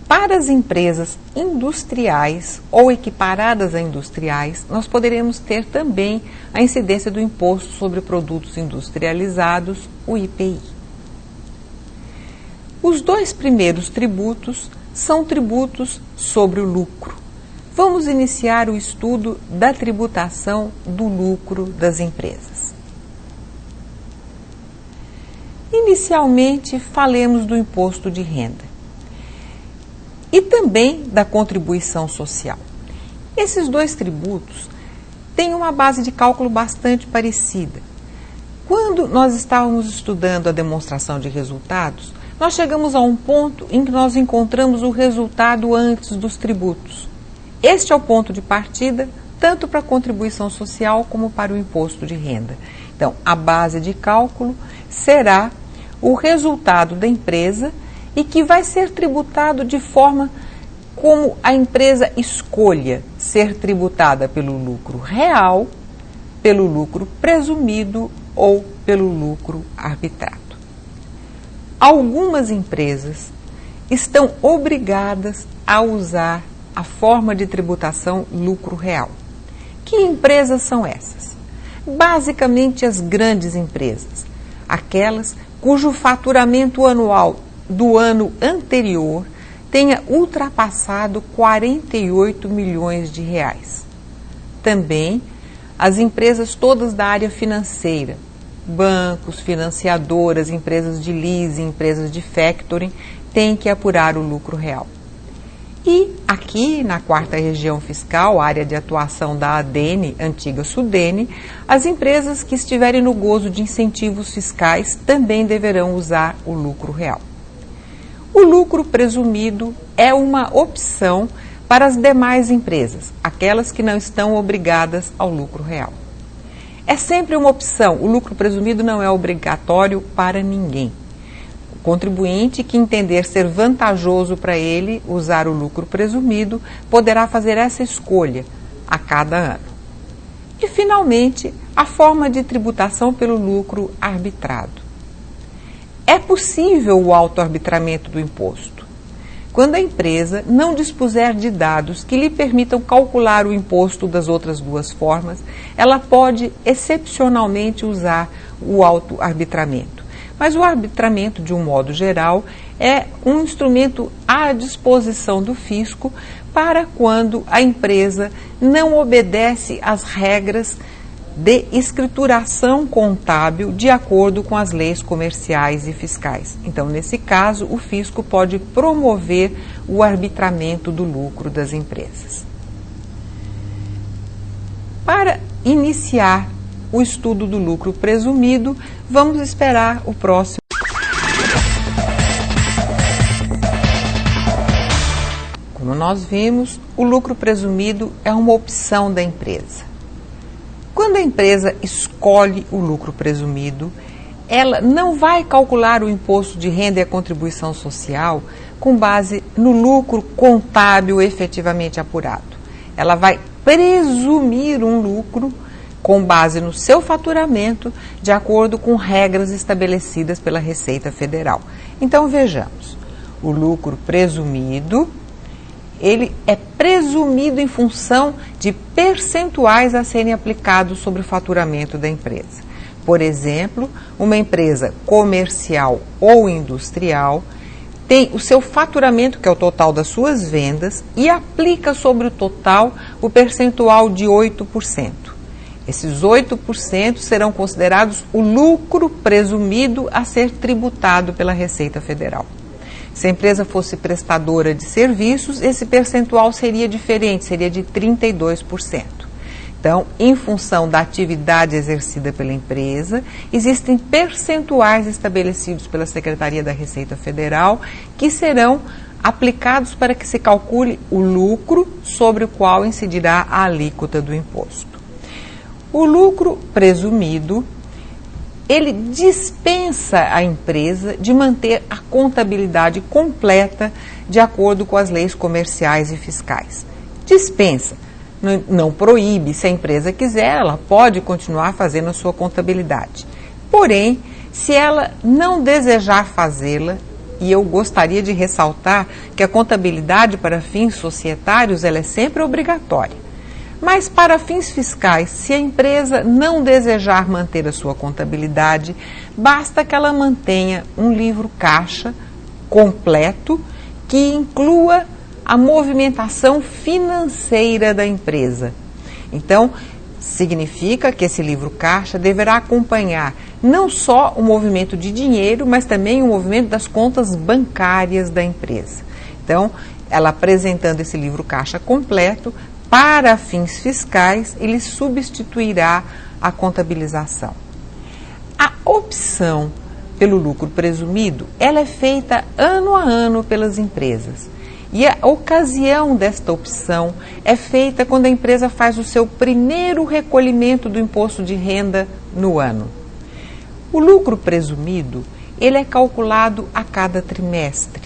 Para as empresas industriais ou equiparadas a industriais, nós poderemos ter também a incidência do Imposto sobre Produtos Industrializados, o IPI. Os dois primeiros tributos são tributos sobre o lucro. Vamos iniciar o estudo da tributação do lucro das empresas. Inicialmente, falemos do imposto de renda e também da contribuição social. Esses dois tributos têm uma base de cálculo bastante parecida. Quando nós estávamos estudando a demonstração de resultados, nós chegamos a um ponto em que nós encontramos o resultado antes dos tributos. Este é o ponto de partida, tanto para a contribuição social como para o imposto de renda. Então, a base de cálculo será o resultado da empresa e que vai ser tributado de forma como a empresa escolha ser tributada pelo lucro real, pelo lucro presumido ou pelo lucro arbitrado. Algumas empresas estão obrigadas a usar a forma de tributação lucro real. Que empresas são essas? Basicamente as grandes empresas, aquelas cujo faturamento anual do ano anterior tenha ultrapassado 48 milhões de reais. Também as empresas todas da área financeira, bancos, financiadoras, empresas de leasing, empresas de factoring, tem que apurar o lucro real. E aqui, na 4ª região fiscal, área de atuação da ADENE, antiga SUDENE, as empresas que estiverem no gozo de incentivos fiscais também deverão usar o lucro real. O lucro presumido é uma opção para as demais empresas, aquelas que não estão obrigadas ao lucro real. É sempre uma opção, o lucro presumido não é obrigatório para ninguém. O contribuinte que entender ser vantajoso para ele usar o lucro presumido poderá fazer essa escolha a cada ano. E, finalmente, a forma de tributação pelo lucro arbitrado. É possível o autoarbitramento do imposto. Quando a empresa não dispuser de dados que lhe permitam calcular o imposto das outras duas formas, ela pode excepcionalmente usar o autoarbitramento. Mas o arbitramento, de um modo geral, é um instrumento à disposição do fisco para quando a empresa não obedece às regras de escrituração contábil de acordo com as leis comerciais e fiscais. Então, nesse caso, o fisco pode promover o arbitramento do lucro das empresas. Para iniciar o estudo do lucro presumido, vamos esperar o próximo. Como nós vimos, o lucro presumido é uma opção da empresa. Quando a empresa escolhe o lucro presumido, ela não vai calcular o imposto de renda e a contribuição social com base no lucro contábil efetivamente apurado. Ela vai presumir um lucro com base no seu faturamento, de acordo com regras estabelecidas pela Receita Federal. Então, vejamos, o lucro presumido, ele é presumido em função de percentuais a serem aplicados sobre o faturamento da empresa. Por exemplo, uma empresa comercial ou industrial tem o seu faturamento, que é o total das suas vendas, e aplica sobre o total o percentual de 8%. Esses 8% serão considerados o lucro presumido a ser tributado pela Receita Federal. Se a empresa fosse prestadora de serviços, esse percentual seria diferente, seria de 32%. Então, em função da atividade exercida pela empresa, existem percentuais estabelecidos pela Secretaria da Receita Federal que serão aplicados para que se calcule o lucro sobre o qual incidirá a alíquota do imposto. O lucro presumido, ele dispensa a empresa de manter a contabilidade completa de acordo com as leis comerciais e fiscais. Dispensa, não proíbe. Se a empresa quiser, ela pode continuar fazendo a sua contabilidade. Porém, se ela não desejar fazê-la, e eu gostaria de ressaltar que a contabilidade para fins societários ela é sempre obrigatória. Mas para fins fiscais, se a empresa não desejar manter a sua contabilidade, basta que ela mantenha um livro caixa completo que inclua a movimentação financeira da empresa. Então, significa que esse livro caixa deverá acompanhar não só o movimento de dinheiro, mas também o movimento das contas bancárias da empresa. Então, ela apresentando esse livro caixa completo, para fins fiscais, ele substituirá a contabilização. A opção pelo lucro presumido, ela é feita ano a ano pelas empresas. E a ocasião desta opção é feita quando a empresa faz o seu primeiro recolhimento do imposto de renda no ano. O lucro presumido, ele é calculado a cada trimestre.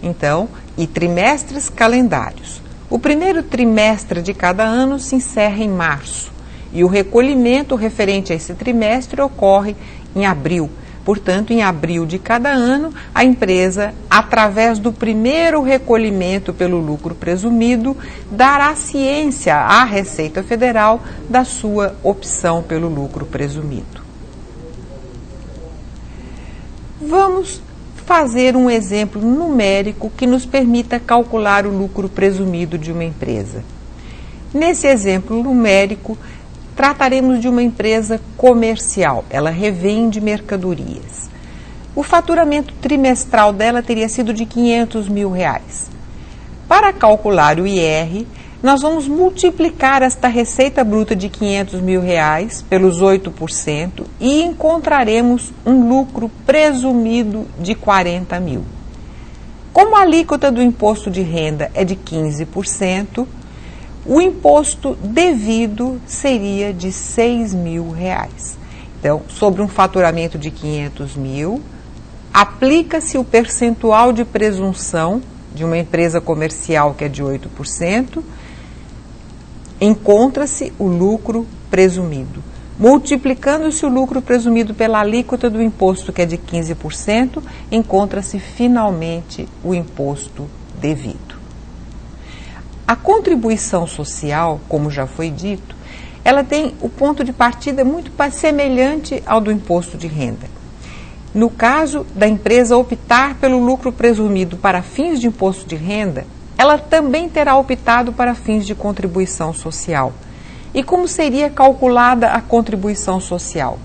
Então, e trimestres calendários. O primeiro trimestre de cada ano se encerra em março e o recolhimento referente a esse trimestre ocorre em abril. Portanto, em abril de cada ano, a empresa, através do primeiro recolhimento pelo lucro presumido, dará ciência à Receita Federal da sua opção pelo lucro presumido. Vamos fazer um exemplo numérico que nos permita calcular o lucro presumido de uma empresa. Nesse exemplo numérico, trataremos de uma empresa comercial, ela revende mercadorias. o faturamento trimestral dela teria sido de R$500 mil. Para calcular o IR, nós vamos multiplicar esta receita bruta de R$500 mil pelos 8% e encontraremos um lucro presumido de 40 mil. Como a alíquota do imposto de renda é de 15%, o imposto devido seria de R$6 mil. Então, sobre um faturamento de 500 mil, aplica-se o percentual de presunção de uma empresa comercial que é de 8%, encontra-se o lucro presumido. Multiplicando-se o lucro presumido pela alíquota do imposto, que é de 15%, encontra-se finalmente o imposto devido. A contribuição social, como já foi dito, ela tem o ponto de partida muito semelhante ao do imposto de renda. No caso da empresa optar pelo lucro presumido para fins de imposto de renda, ela também terá optado para fins de contribuição social. E como seria calculada a contribuição social?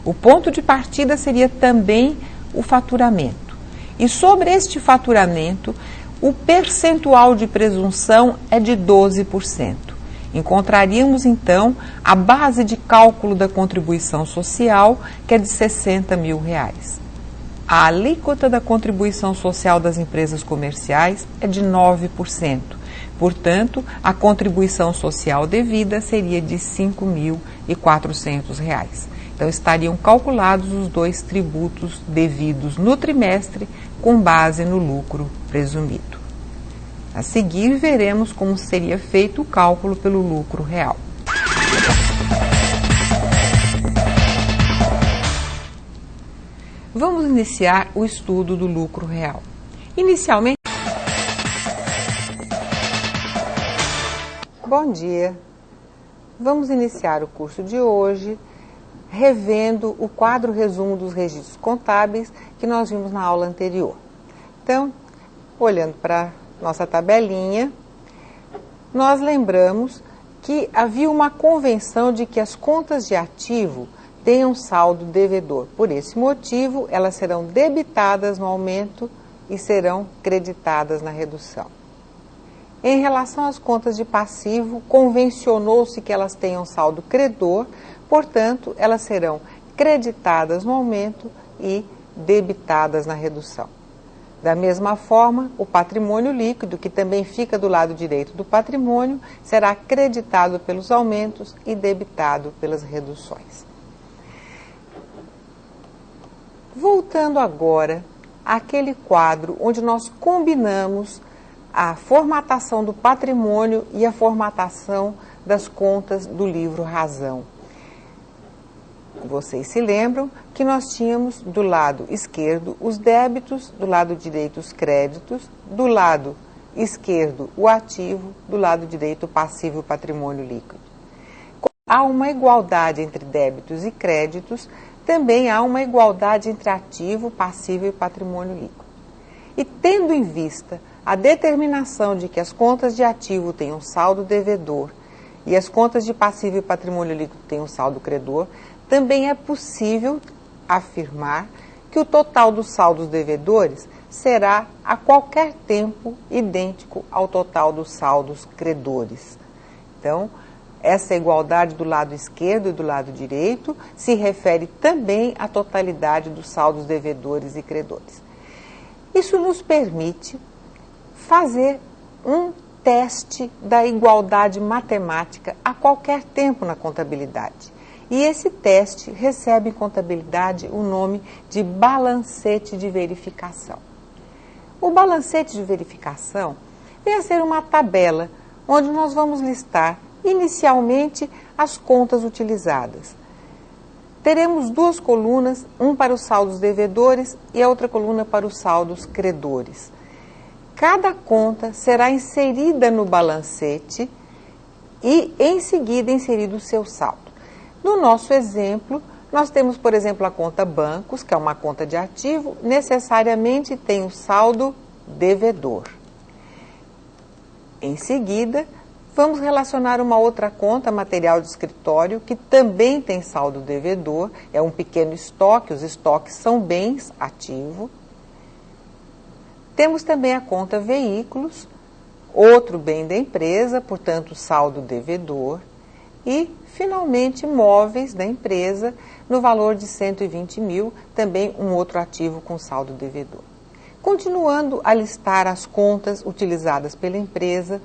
O ponto de partida seria também o faturamento. E sobre este faturamento, o percentual de presunção é de 12%. Encontraríamos, então, a base de cálculo da contribuição social, que é de R$60 mil. A alíquota da contribuição social das empresas comerciais é de 9%. Portanto, a contribuição social devida seria de R$ 5.400. Então, estariam calculados os dois tributos devidos no trimestre com base no lucro presumido. A seguir, veremos como seria feito o cálculo pelo lucro real. Vamos iniciar o estudo do lucro real. Inicialmente, bom dia! Vamos iniciar o curso de hoje revendo o quadro resumo dos registros contábeis que nós vimos na aula anterior. Então, olhando para nossa tabelinha, nós lembramos que havia uma convenção de que as contas de ativo tenham saldo devedor. Por esse motivo, elas serão debitadas no aumento e serão creditadas na redução. Em relação às contas de passivo, convencionou-se que elas tenham saldo credor, portanto, elas serão creditadas no aumento e debitadas na redução. Da mesma forma, o patrimônio líquido, que também fica do lado direito do patrimônio, será creditado pelos aumentos e debitado pelas reduções. Voltando agora àquele quadro onde nós combinamos a formatação do patrimônio e a formatação das contas do livro Razão. Vocês se lembram que nós tínhamos do lado esquerdo os débitos, do lado direito os créditos, do lado esquerdo o ativo, do lado direito o passivo e o patrimônio líquido. Há uma igualdade entre débitos e créditos, também há uma igualdade entre ativo, passivo e patrimônio líquido. E tendo em vista a determinação de que as contas de ativo têm um saldo devedor e as contas de passivo e patrimônio líquido têm um saldo credor, também é possível afirmar que o total dos saldos devedores será a qualquer tempo idêntico ao total dos saldos credores. Então, essa igualdade do lado esquerdo e do lado direito se refere também à totalidade dos saldos devedores e credores. Isso nos permite fazer um teste da igualdade matemática a qualquer tempo na contabilidade. E esse teste recebe em contabilidade o nome de balancete de verificação. O balancete de verificação vem a ser uma tabela onde nós vamos listar inicialmente as contas utilizadas. Teremos duas colunas, um para os saldos devedores e a outra coluna para os saldos credores. Cada conta será inserida no balancete e, em seguida, inserido o seu saldo. No nosso exemplo, nós temos, por exemplo, a conta bancos, que é uma conta de ativo, necessariamente tem o saldo devedor. Em seguida, Vamos relacionar uma outra conta, material de escritório, que também tem saldo devedor, é um pequeno estoque, os estoques são bens ativos. Temos também a conta veículos, outro bem da empresa, portanto saldo devedor. E, finalmente, móveis da empresa, no valor de 120 mil, também um outro ativo com saldo devedor. Continuando a listar as contas utilizadas pela empresa,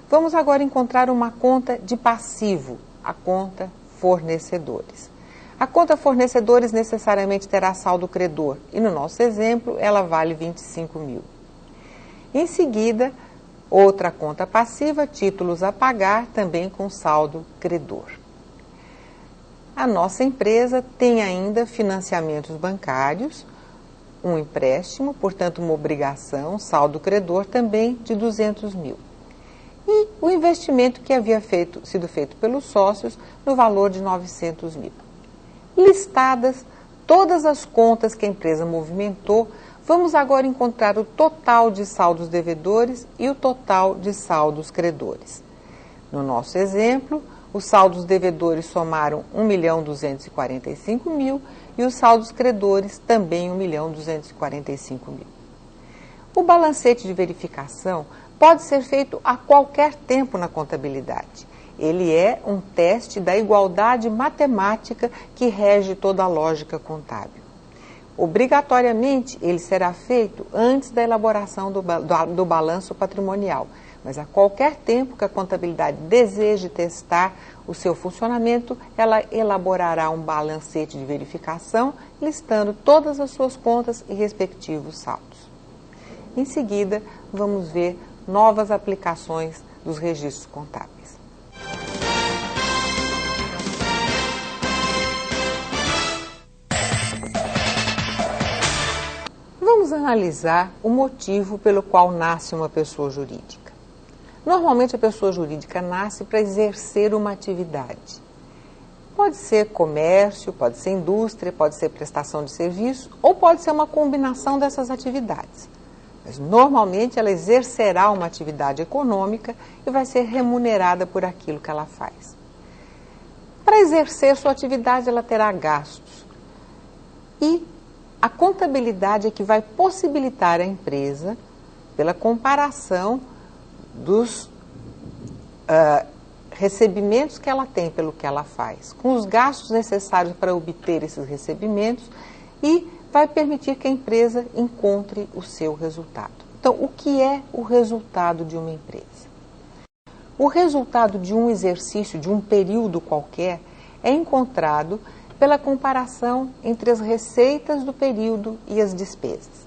vamos agora encontrar uma conta de passivo, a conta fornecedores. A conta fornecedores necessariamente terá saldo credor e, no nosso exemplo, ela vale 25 mil. Em seguida, outra conta passiva, títulos a pagar, também com saldo credor. A nossa empresa tem ainda financiamentos bancários, um empréstimo, portanto uma obrigação, saldo credor também de 200 mil. E o investimento que havia sido feito pelos sócios no valor de 900 mil. Listadas todas as contas que a empresa movimentou, vamos agora encontrar o total de saldos devedores e o total de saldos credores. No nosso exemplo, os saldos devedores somaram 1.245.000 e os saldos credores também 1.245.000. O balancete de verificação pode ser feito a qualquer tempo na contabilidade. Ele é um teste da igualdade matemática que rege toda a lógica contábil. Obrigatoriamente, ele será feito antes da elaboração do balanço patrimonial, mas a qualquer tempo que a contabilidade deseje testar o seu funcionamento, ela elaborará um balancete de verificação, listando todas as suas contas e respectivos saldos. Em seguida, vamos ver novas aplicações dos registros contábeis. Vamos analisar o motivo pelo qual nasce uma pessoa jurídica. Normalmente a pessoa jurídica nasce para exercer uma atividade. Pode ser comércio, pode ser indústria, pode ser prestação de serviço ou pode ser uma combinação dessas atividades. Mas normalmente ela exercerá uma atividade econômica e vai ser remunerada por aquilo que ela faz. Para exercer sua atividade ela terá gastos e a contabilidade é que vai possibilitar à empresa, pela comparação dos recebimentos que ela tem pelo que ela faz, com os gastos necessários para obter esses recebimentos e vai permitir que a empresa encontre o seu resultado. Então, o que é o resultado de uma empresa? O resultado de um exercício, de um período qualquer, é encontrado pela comparação entre as receitas do período e as despesas.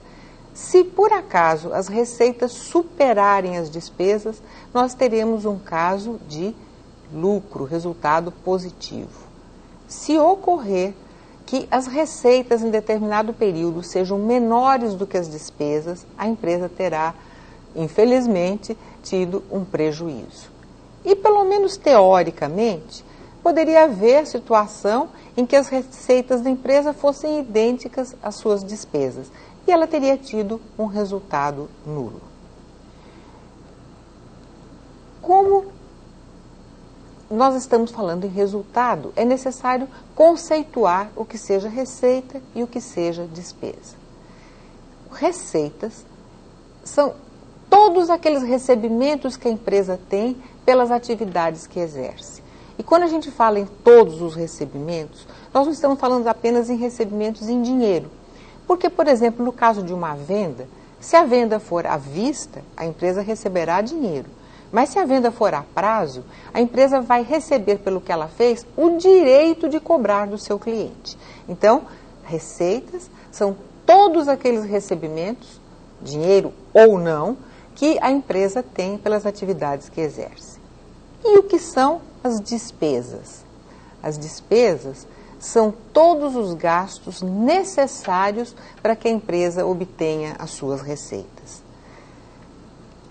Se, por acaso, as receitas superarem as despesas, nós teremos um caso de lucro, resultado positivo. Se ocorrer que as receitas em determinado período sejam menores do que as despesas, a empresa terá, infelizmente, tido um prejuízo. E, pelo menos teoricamente, poderia haver situação em que as receitas da empresa fossem idênticas às suas despesas e ela teria tido um resultado nulo. Como nós estamos falando em resultado, é necessário conceituar o que seja receita e o que seja despesa. Receitas são todos aqueles recebimentos que a empresa tem pelas atividades que exerce. E quando a gente fala em todos os recebimentos, nós não estamos falando apenas em recebimentos em dinheiro. Porque, por exemplo, no caso de uma venda, se a venda for à vista, a empresa receberá dinheiro. Mas se a venda for a prazo, a empresa vai receber pelo que ela fez o direito de cobrar do seu cliente. Então, receitas são todos aqueles recebimentos, dinheiro ou não, que a empresa tem pelas atividades que exerce. E o que são as despesas? As despesas são todos os gastos necessários para que a empresa obtenha as suas receitas.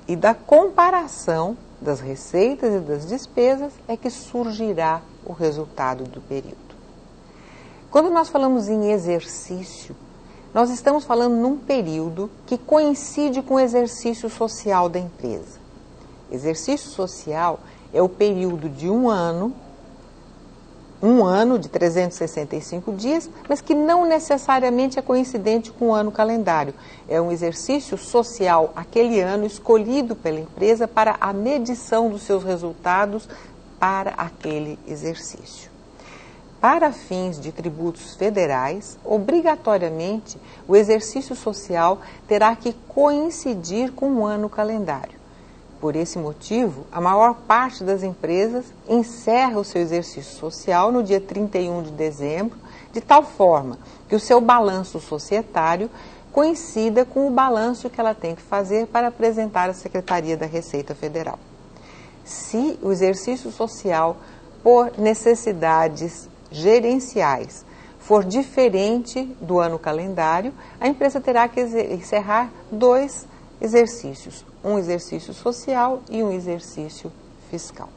E da comparação das receitas e das despesas é que surgirá o resultado do período. Quando nós falamos em exercício, nós estamos falando num período que coincide com o exercício social da empresa. Exercício social é o período de um ano de 365 dias, mas que não necessariamente é coincidente com o ano calendário. É um exercício social, aquele ano escolhido pela empresa para a medição dos seus resultados para aquele exercício. Para fins de tributos federais, obrigatoriamente, o exercício social terá que coincidir com o ano calendário. Por esse motivo, a maior parte das empresas encerra o seu exercício social no dia 31 de dezembro, de tal forma que o seu balanço societário coincida com o balanço que ela tem que fazer para apresentar à Secretaria da Receita Federal. Se o exercício social, por necessidades gerenciais, for diferente do ano calendário, a empresa terá que encerrar 2 exercícios, um exercício social e um exercício fiscal.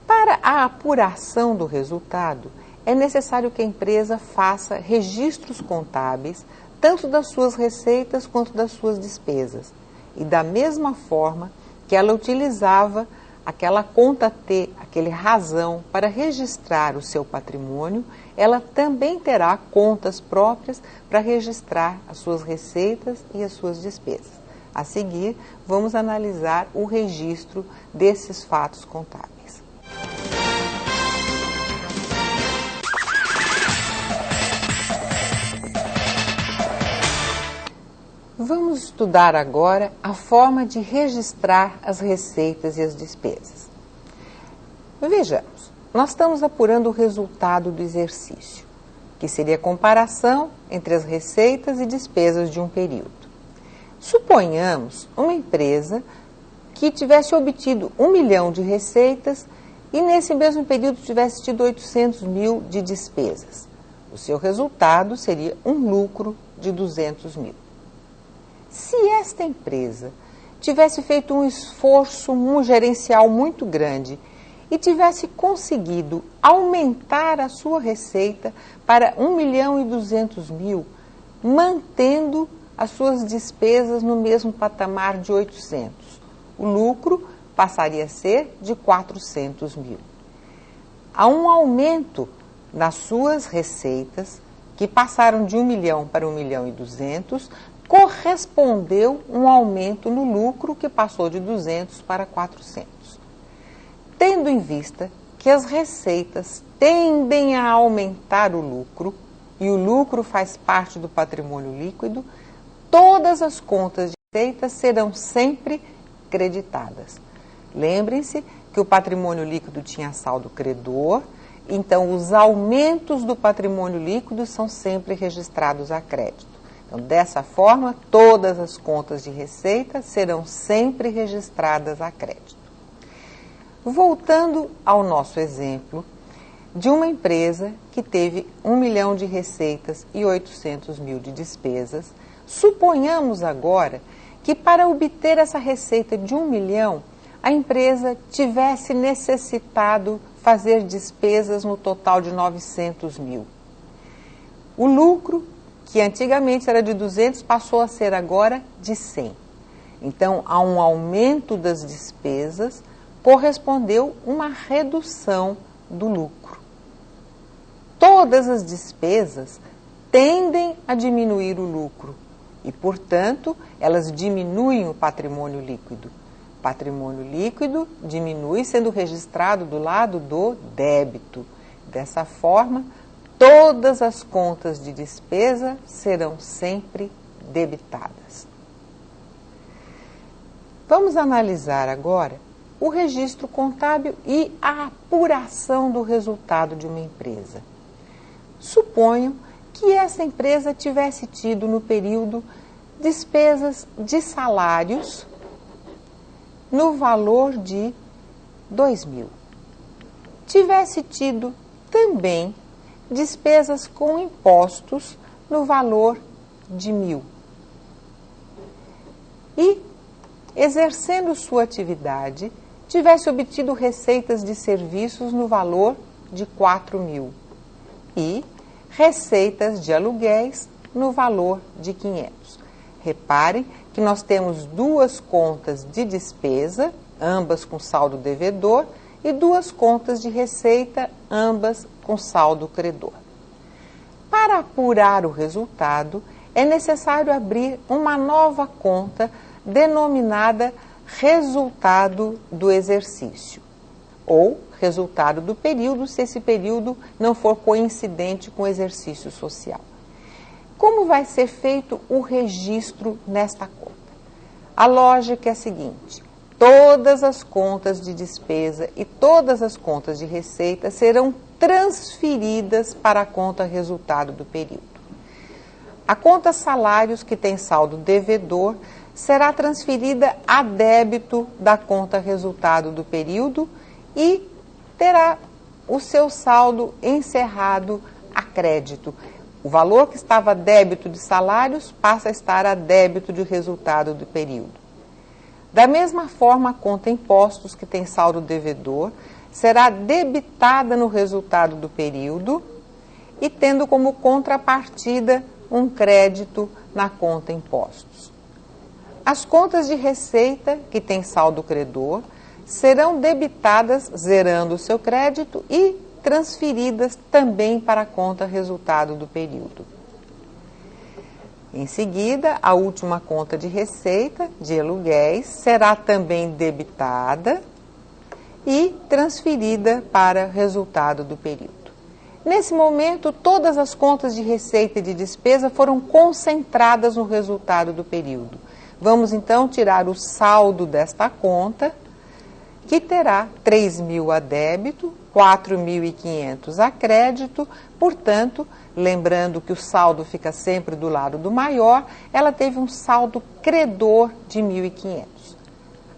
Para a apuração do resultado, é necessário que a empresa faça registros contábeis, tanto das suas receitas quanto das suas despesas. E da mesma forma que ela utilizava aquela conta T, aquele razão para registrar o seu patrimônio, ela também terá contas próprias para registrar as suas receitas e as suas despesas. A seguir, vamos analisar o registro desses fatos contábeis. Vamos estudar agora a forma de registrar as receitas e as despesas. Vejamos, nós estamos apurando o resultado do exercício, que seria a comparação entre as receitas e despesas de um período. Suponhamos uma empresa que tivesse obtido 1 milhão de receitas e nesse mesmo período tivesse tido 800 mil de despesas. O seu resultado seria um lucro de 200 mil. Se esta empresa tivesse feito um esforço gerencial muito grande e tivesse conseguido aumentar a sua receita para 1 milhão e 200 mil, mantendo as suas despesas no mesmo patamar de 800, o lucro passaria a ser de 400 mil. Há um aumento nas suas receitas, que passaram de 1 milhão para 1 milhão e 200, correspondeu um aumento no lucro que passou de 200 para 400. Tendo em vista que as receitas tendem a aumentar o lucro, e o lucro faz parte do patrimônio líquido, todas as contas de receitas serão sempre creditadas. Lembrem-se que o patrimônio líquido tinha saldo credor, então os aumentos do patrimônio líquido são sempre registrados a crédito. Então, dessa forma, todas as contas de receita serão sempre registradas a crédito. Voltando ao nosso exemplo de uma empresa que teve 1 milhão de receitas e 800 mil de despesas, suponhamos agora que para obter essa receita de 1 milhão, a empresa tivesse necessitado fazer despesas no total de 900 mil. O lucro, que antigamente era de 200, passou a ser agora de 100. Então, há um aumento das despesas, correspondeu uma redução do lucro. Todas as despesas tendem a diminuir o lucro e, portanto, elas diminuem o patrimônio líquido. O patrimônio líquido diminui sendo registrado do lado do débito. Dessa forma, todas as contas de despesa serão sempre debitadas. Vamos analisar agora o registro contábil e a apuração do resultado de uma empresa. Suponho que essa empresa tivesse tido no período despesas de salários no valor de 2.000. Tivesse tido também despesas com impostos no valor de 1.000. E, exercendo sua atividade, tivesse obtido receitas de serviços no valor de 4.000 e receitas de aluguéis no valor de 500. Reparem que nós temos duas contas de despesa ambas com saldo devedor, e 2 contas de receita, ambas com saldo credor. Para apurar o resultado, é necessário abrir uma nova conta denominada resultado do exercício, ou resultado do período, se esse período não for coincidente com o exercício social. Como vai ser feito o registro nesta conta? A lógica é a seguinte: todas as contas de despesa e todas as contas de receita serão transferidas para a conta resultado do período. A conta salários, que tem saldo devedor, será transferida a débito da conta resultado do período e terá o seu saldo encerrado a crédito. O valor que estava a débito de salários passa a estar a débito de resultado do período. Da mesma forma, a conta impostos, que tem saldo devedor, será debitada no resultado do período e tendo como contrapartida um crédito na conta impostos. As contas de receita, que tem saldo credor, serão debitadas, zerando o seu crédito, e transferidas também para a conta resultado do período. Em seguida, a última conta de receita, de aluguéis, será também debitada e transferida para resultado do período. Nesse momento, todas as contas de receita e de despesa foram concentradas no resultado do período. Vamos então tirar o saldo desta conta, que terá 3.000 a débito, 4.500 a crédito. Portanto, lembrando que o saldo fica sempre do lado do maior, ela teve um saldo credor de 1.500.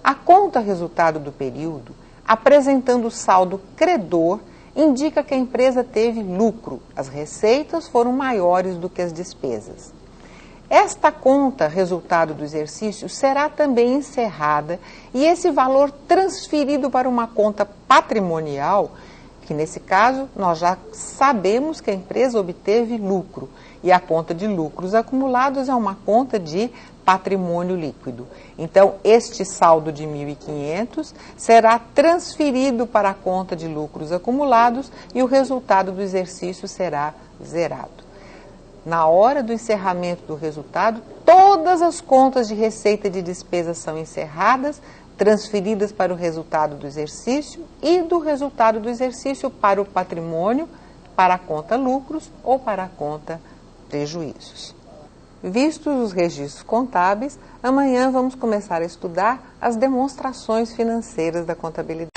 A conta resultado do período, apresentando o saldo credor, indica que a empresa teve lucro. As receitas foram maiores do que as despesas. Esta conta, resultado do exercício, será também encerrada e esse valor transferido para uma conta patrimonial, que nesse caso nós já sabemos que a empresa obteve lucro, e a conta de lucros acumulados é uma conta de patrimônio líquido. Então, este saldo de 1.500 será transferido para a conta de lucros acumulados e o resultado do exercício será zerado. Na hora do encerramento do resultado, todas as contas de receita e de despesa são encerradas, transferidas para o resultado do exercício e do resultado do exercício para o patrimônio, para a conta lucros ou para a conta prejuízos. Vistos os registros contábeis, amanhã vamos começar a estudar as demonstrações financeiras da contabilidade.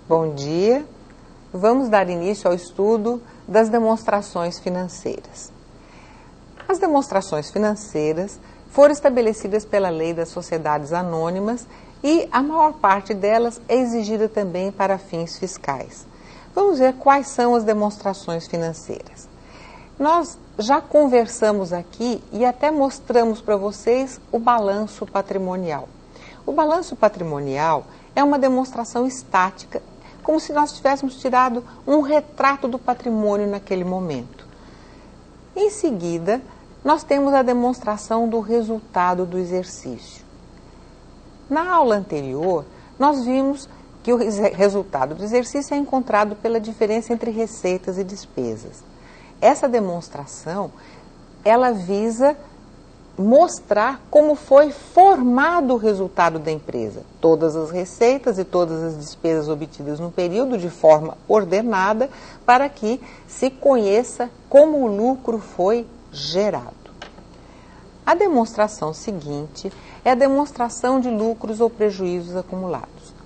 Bom dia! Vamos dar início ao estudo das demonstrações financeiras. As demonstrações financeiras foram estabelecidas pela Lei das Sociedades Anônimas e a maior parte delas é exigida também para fins fiscais. Vamos ver quais são as demonstrações financeiras. Nós já conversamos aqui e até mostramos para vocês o balanço patrimonial. O balanço patrimonial é uma demonstração estática, como se nós tivéssemos tirado um retrato do patrimônio naquele momento. Em seguida, nós temos a demonstração do resultado do exercício. Na aula anterior, nós vimos que o resultado do exercício é encontrado pela diferença entre receitas e despesas. Essa demonstração, ela visa mostrar como foi formado o resultado da empresa. Todas as receitas e todas as despesas obtidas no período de forma ordenada para que se conheça como o lucro foi gerado. A demonstração seguinte é a demonstração de lucros ou prejuízos acumulados.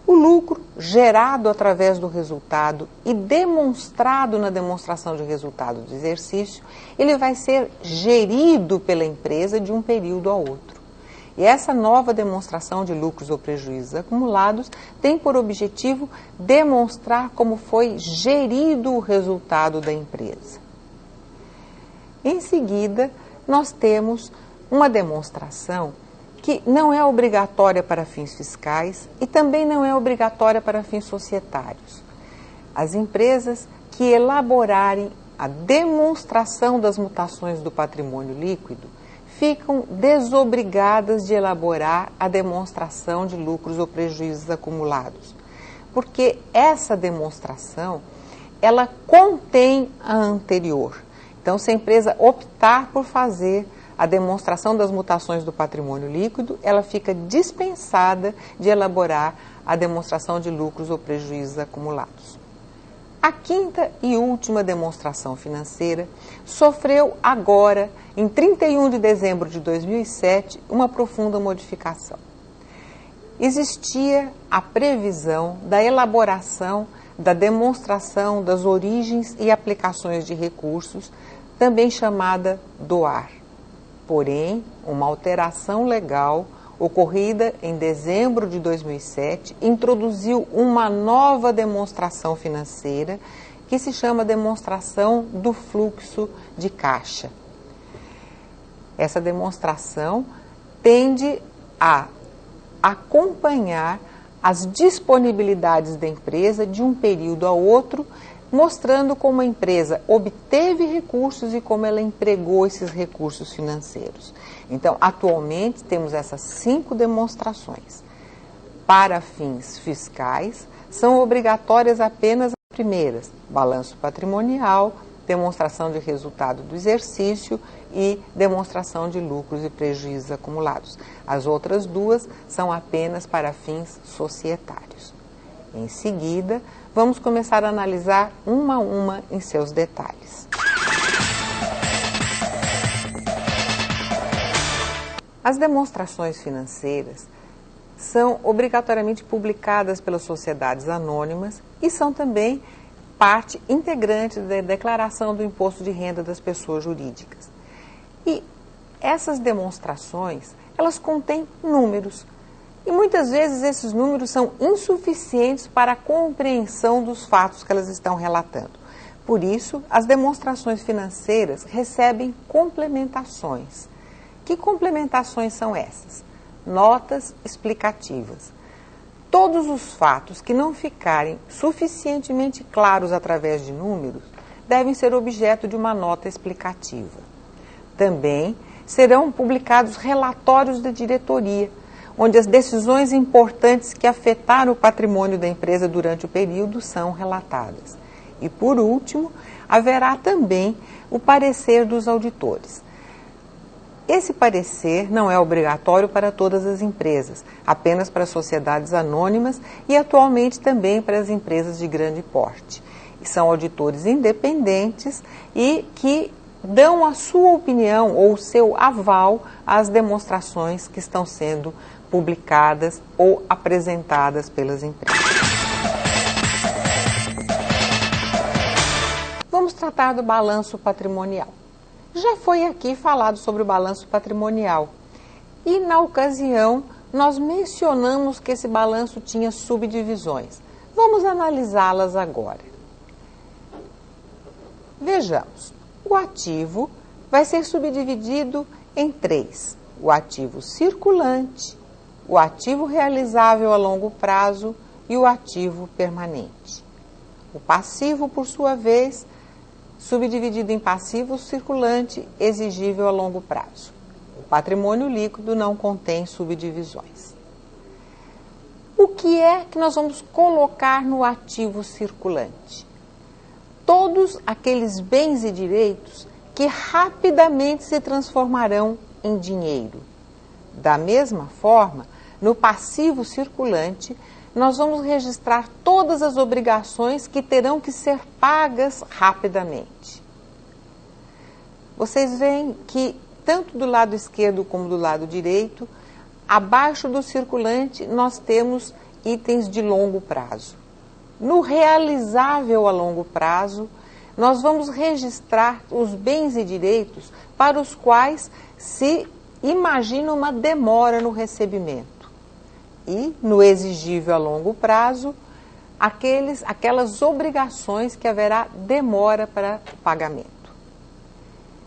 O lucro gerado através do resultado e demonstrado na demonstração de resultado do exercício, ele vai ser gerido pela empresa de um período a outro. E essa nova demonstração de lucros ou prejuízos acumulados tem por objetivo demonstrar como foi gerido o resultado da empresa. Em seguida, nós temos uma demonstração que não é obrigatória para fins fiscais e também não é obrigatória para fins societários. As empresas que elaborarem a demonstração das mutações do patrimônio líquido ficam desobrigadas de elaborar a demonstração de lucros ou prejuízos acumulados, porque essa demonstração, ela contém a anterior. Então, se a empresa optar por fazer a demonstração das mutações do patrimônio líquido, ela fica dispensada de elaborar a demonstração de lucros ou prejuízos acumulados. A quinta e última demonstração financeira sofreu agora, em 31 de dezembro de 2007, uma profunda modificação. Existia a previsão da elaboração da demonstração das origens e aplicações de recursos, também chamada DOAR. Porém, uma alteração legal ocorrida em dezembro de 2007 introduziu uma nova demonstração financeira que se chama demonstração do fluxo de caixa. Essa demonstração tende a acompanhar as disponibilidades da empresa de um período a outro, mostrando como a empresa obteve recursos e como ela empregou esses recursos financeiros. Então, atualmente, temos essas 5 demonstrações. Para fins fiscais, são obrigatórias apenas as primeiras: balanço patrimonial, demonstração de resultado do exercício e demonstração de lucros e prejuízos acumulados. As outras 2 são apenas para fins societários. Em seguida, vamos começar a analisar uma a uma em seus detalhes. As demonstrações financeiras são obrigatoriamente publicadas pelas sociedades anônimas e são também parte integrante da declaração do imposto de renda das pessoas jurídicas. E essas demonstrações, elas contêm números. E muitas vezes esses números são insuficientes para a compreensão dos fatos que elas estão relatando. Por isso, as demonstrações financeiras recebem complementações. Que complementações são essas? Notas explicativas. Todos os fatos que não ficarem suficientemente claros através de números devem ser objeto de uma nota explicativa. Também serão publicados relatórios da diretoria, onde as decisões importantes que afetaram o patrimônio da empresa durante o período são relatadas. E, por último, haverá também o parecer dos auditores. Esse parecer não é obrigatório para todas as empresas, apenas para sociedades anônimas e atualmente também para as empresas de grande porte. E são auditores independentes e que dão a sua opinião ou o seu aval às demonstrações que estão sendo publicadas ou apresentadas pelas empresas. Vamos tratar do balanço patrimonial. Já foi aqui falado sobre o balanço patrimonial e, na ocasião, nós mencionamos que esse balanço tinha subdivisões. Vamos analisá-las agora. Vejamos, o ativo vai ser subdividido em 3. O ativo circulante, o ativo realizável a longo prazo e o ativo permanente. O passivo, por sua vez, subdividido em passivo circulante exigível a longo prazo. O patrimônio líquido não contém subdivisões. O que é que nós vamos colocar no ativo circulante? Todos aqueles bens e direitos que rapidamente se transformarão em dinheiro. Da mesma forma, no passivo circulante, nós vamos registrar todas as obrigações que terão que ser pagas rapidamente. Vocês veem que, tanto do lado esquerdo como do lado direito, abaixo do circulante nós temos itens de longo prazo. No realizável a longo prazo, nós vamos registrar os bens e direitos para os quais se imagina uma demora no recebimento. E, no exigível a longo prazo, aquelas obrigações que haverá demora para o pagamento.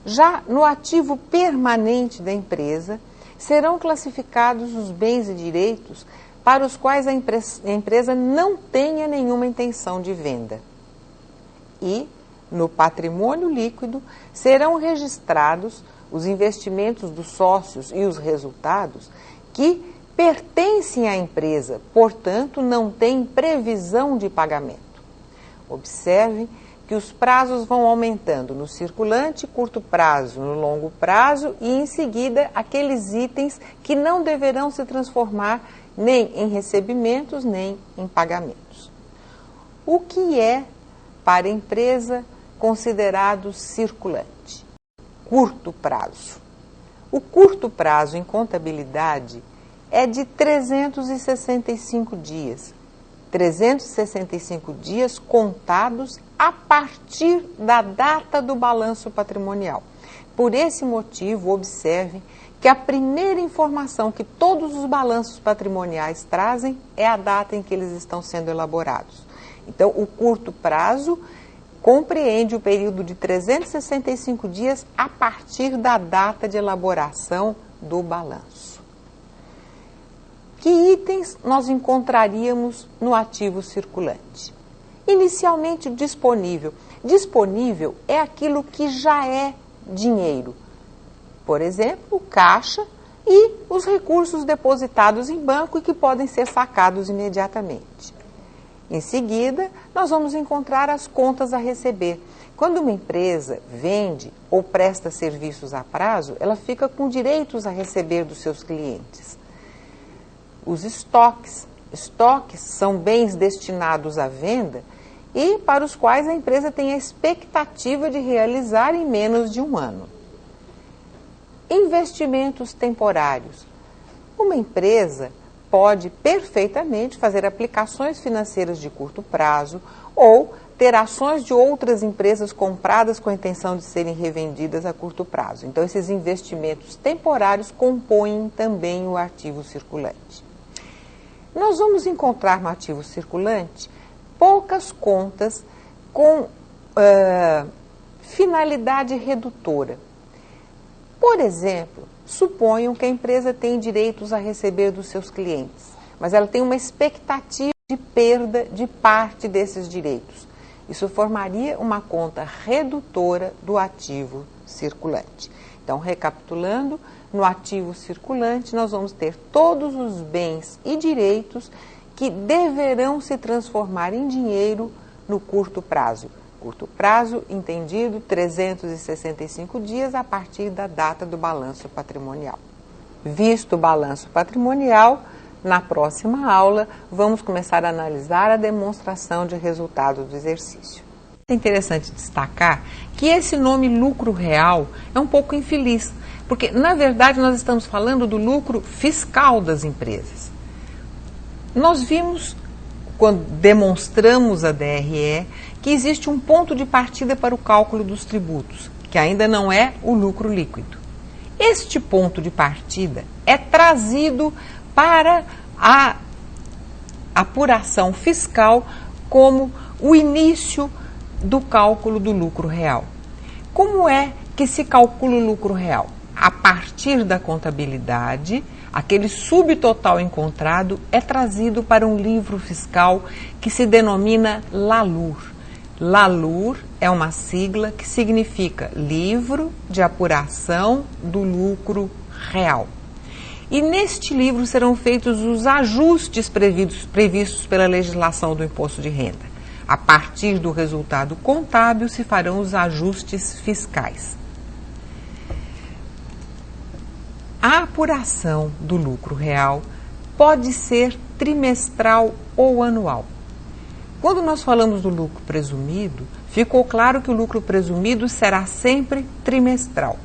Já no ativo permanente da empresa, serão classificados os bens e direitos para os quais a empresa não tenha nenhuma intenção de venda. E, no patrimônio líquido, serão registrados os investimentos dos sócios e os resultados, que pertencem à empresa, portanto, não têm previsão de pagamento. Observem que os prazos vão aumentando no circulante, curto prazo, no longo prazo e, em seguida, aqueles itens que não deverão se transformar nem em recebimentos, nem em pagamentos. O que é, para a empresa, considerado circulante? Curto prazo. O curto prazo em contabilidade é de 365 dias. 365 dias contados a partir da data do balanço patrimonial. Por esse motivo, observem que a primeira informação que todos os balanços patrimoniais trazem é a data em que eles estão sendo elaborados. Então, o curto prazo compreende o período de 365 dias a partir da data de elaboração do balanço. Que itens nós encontraríamos no ativo circulante? Inicialmente, o disponível. Disponível é aquilo que já é dinheiro. Por exemplo, caixa e os recursos depositados em banco e que podem ser sacados imediatamente. Em seguida, nós vamos encontrar as contas a receber. Quando uma empresa vende ou presta serviços a prazo, ela fica com direitos a receber dos seus clientes. Os estoques. Estoques são bens destinados à venda e para os quais a empresa tem a expectativa de realizar em menos de um ano. Investimentos temporários. Uma empresa pode perfeitamente fazer aplicações financeiras de curto prazo ou ter ações de outras empresas compradas com a intenção de serem revendidas a curto prazo. Então, esses investimentos temporários compõem também o ativo circulante. Nós vamos encontrar no ativo circulante poucas contas com finalidade redutora. Por exemplo, suponham que a empresa tem direitos a receber dos seus clientes, mas ela tem uma expectativa de perda de parte desses direitos. Isso formaria uma conta redutora do ativo circulante. Então, recapitulando, no ativo circulante nós vamos ter todos os bens e direitos que deverão se transformar em dinheiro no curto prazo. Curto prazo, entendido, 365 dias a partir da data do balanço patrimonial. Visto o balanço patrimonial, na próxima aula vamos começar a analisar a demonstração de resultado do exercício. É interessante destacar que esse nome lucro real é um pouco infeliz, porque na verdade nós estamos falando do lucro fiscal das empresas. Nós vimos, quando demonstramos a DRE, que existe um ponto de partida para o cálculo dos tributos, que ainda não é o lucro líquido. Este ponto de partida é trazido para a apuração fiscal como o início do cálculo do lucro real. Como é que se calcula o lucro real? A partir da contabilidade, aquele subtotal encontrado é trazido para um livro fiscal que se denomina LALUR. LALUR é uma sigla que significa Livro de Apuração do Lucro Real. E neste livro serão feitos os ajustes previstos pela legislação do imposto de renda. A partir do resultado contábil se farão os ajustes fiscais. A apuração do lucro real pode ser trimestral ou anual. Quando nós falamos do lucro presumido, ficou claro que o lucro presumido será sempre trimestral.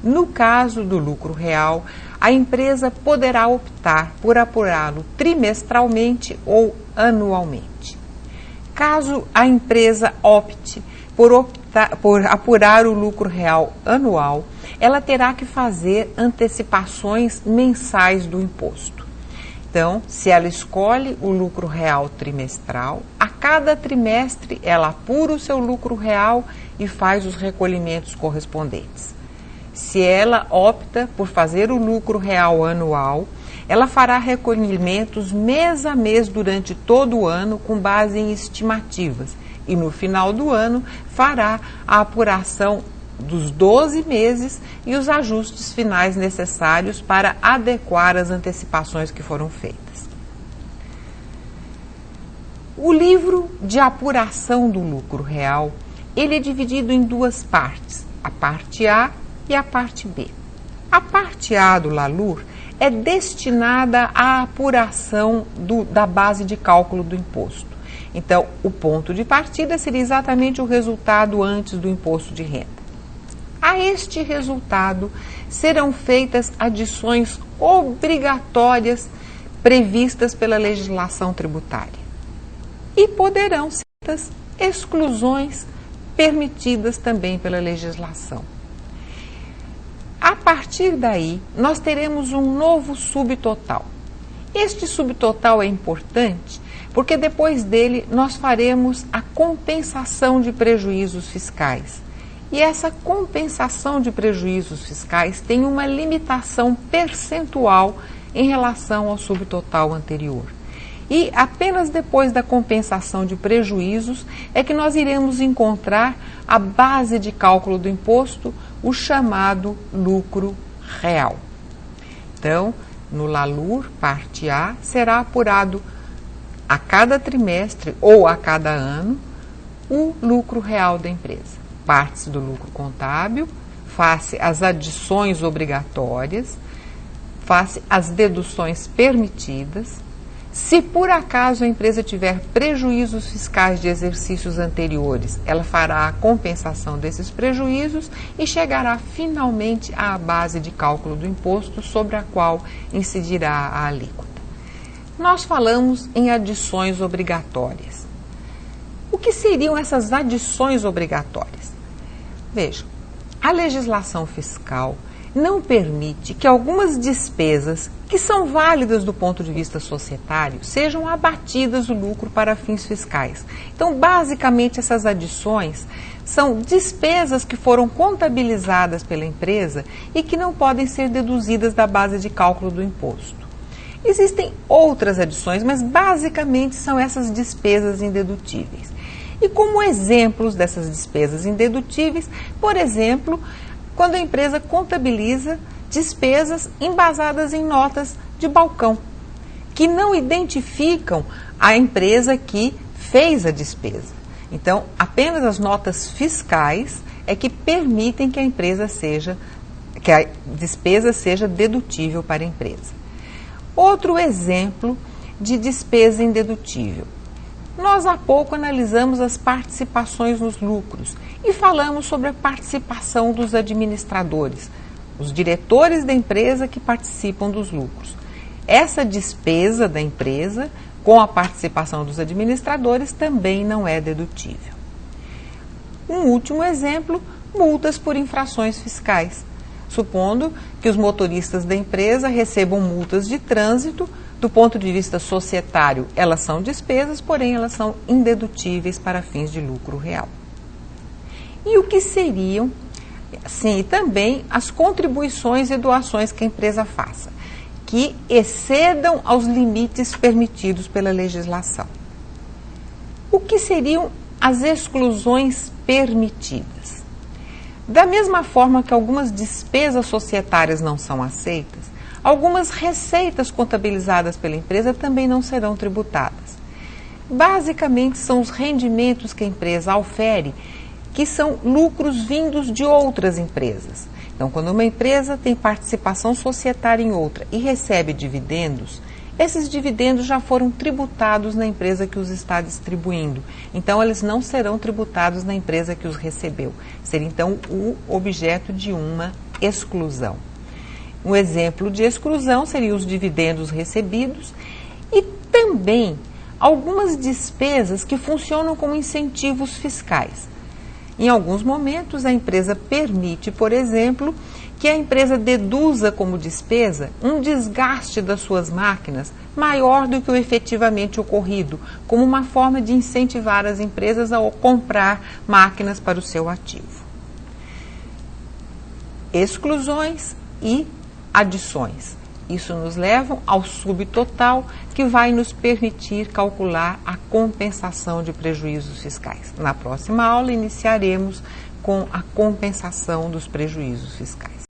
No caso do lucro real, a empresa poderá optar por apurá-lo trimestralmente ou anualmente. Caso a empresa opte por apurar o lucro real anual, ela terá que fazer antecipações mensais do imposto. Então, se ela escolhe o lucro real trimestral, a cada trimestre ela apura o seu lucro real e faz os recolhimentos correspondentes. Se ela opta por fazer o lucro real anual, ela fará recolhimentos mês a mês durante todo o ano com base em estimativas e no final do ano fará a apuração dos 12 meses e os ajustes finais necessários para adequar as antecipações que foram feitas. O livro de apuração do lucro real, ele é dividido em duas partes, a parte A e a parte B. A parte A do LALUR é destinada à apuração da base de cálculo do imposto. Então, o ponto de partida seria exatamente o resultado antes do imposto de renda. A este resultado serão feitas adições obrigatórias previstas pela legislação tributária e poderão ser feitas exclusões permitidas também pela legislação. A partir daí, nós teremos um novo subtotal. Este subtotal é importante porque depois dele nós faremos a compensação de prejuízos fiscais. E essa compensação de prejuízos fiscais tem uma limitação percentual em relação ao subtotal anterior. E apenas depois da compensação de prejuízos é que nós iremos encontrar a base de cálculo do imposto, o chamado lucro real. Então, no LALUR, parte A, será apurado a cada trimestre ou a cada ano o lucro real da empresa. Partes do lucro contábil, face às adições obrigatórias, face às deduções permitidas. Se por acaso a empresa tiver prejuízos fiscais de exercícios anteriores, ela fará a compensação desses prejuízos e chegará finalmente à base de cálculo do imposto sobre a qual incidirá a alíquota. Nós falamos em adições obrigatórias. O que seriam essas adições obrigatórias? Vejam, a legislação fiscal não permite que algumas despesas que são válidas do ponto de vista societário sejam abatidas do lucro para fins fiscais. Então, basicamente, essas adições são despesas que foram contabilizadas pela empresa e que não podem ser deduzidas da base de cálculo do imposto. Existem outras adições, mas basicamente são essas despesas indedutíveis. E como exemplos dessas despesas indedutíveis, por exemplo, quando a empresa contabiliza despesas embasadas em notas de balcão, que não identificam a empresa que fez a despesa. Então, apenas as notas fiscais é que permitem que que a despesa seja dedutível para a empresa. Outro exemplo de despesa indedutível. Nós há pouco analisamos as participações nos lucros e falamos sobre a participação dos administradores, os diretores da empresa que participam dos lucros. Essa despesa da empresa, com a participação dos administradores, também não é dedutível. Um último exemplo, multas por infrações fiscais. Supondo que os motoristas da empresa recebam multas de trânsito, do ponto de vista societário, elas são despesas, porém elas são indedutíveis para fins de lucro real. E o que seriam, sim, também as contribuições e doações que a empresa faça, que excedam aos limites permitidos pela legislação. O que seriam as exclusões permitidas? Da mesma forma que algumas despesas societárias não são aceitas, algumas receitas contabilizadas pela empresa também não serão tributadas. Basicamente, são os rendimentos que a empresa ofere, que são lucros vindos de outras empresas. Então, quando uma empresa tem participação societária em outra e recebe dividendos, esses dividendos já foram tributados na empresa que os está distribuindo. Então, eles não serão tributados na empresa que os recebeu. Seria, então, o objeto de uma exclusão. Um exemplo de exclusão seriam os dividendos recebidos e também algumas despesas que funcionam como incentivos fiscais. Em alguns momentos, a empresa permite, por exemplo, que a empresa deduza como despesa um desgaste das suas máquinas maior do que o efetivamente ocorrido, como uma forma de incentivar as empresas a comprar máquinas para o seu ativo. Exclusões e adições. Isso nos leva ao subtotal, que vai nos permitir calcular a compensação de prejuízos fiscais. Na próxima aula, iniciaremos com a compensação dos prejuízos fiscais.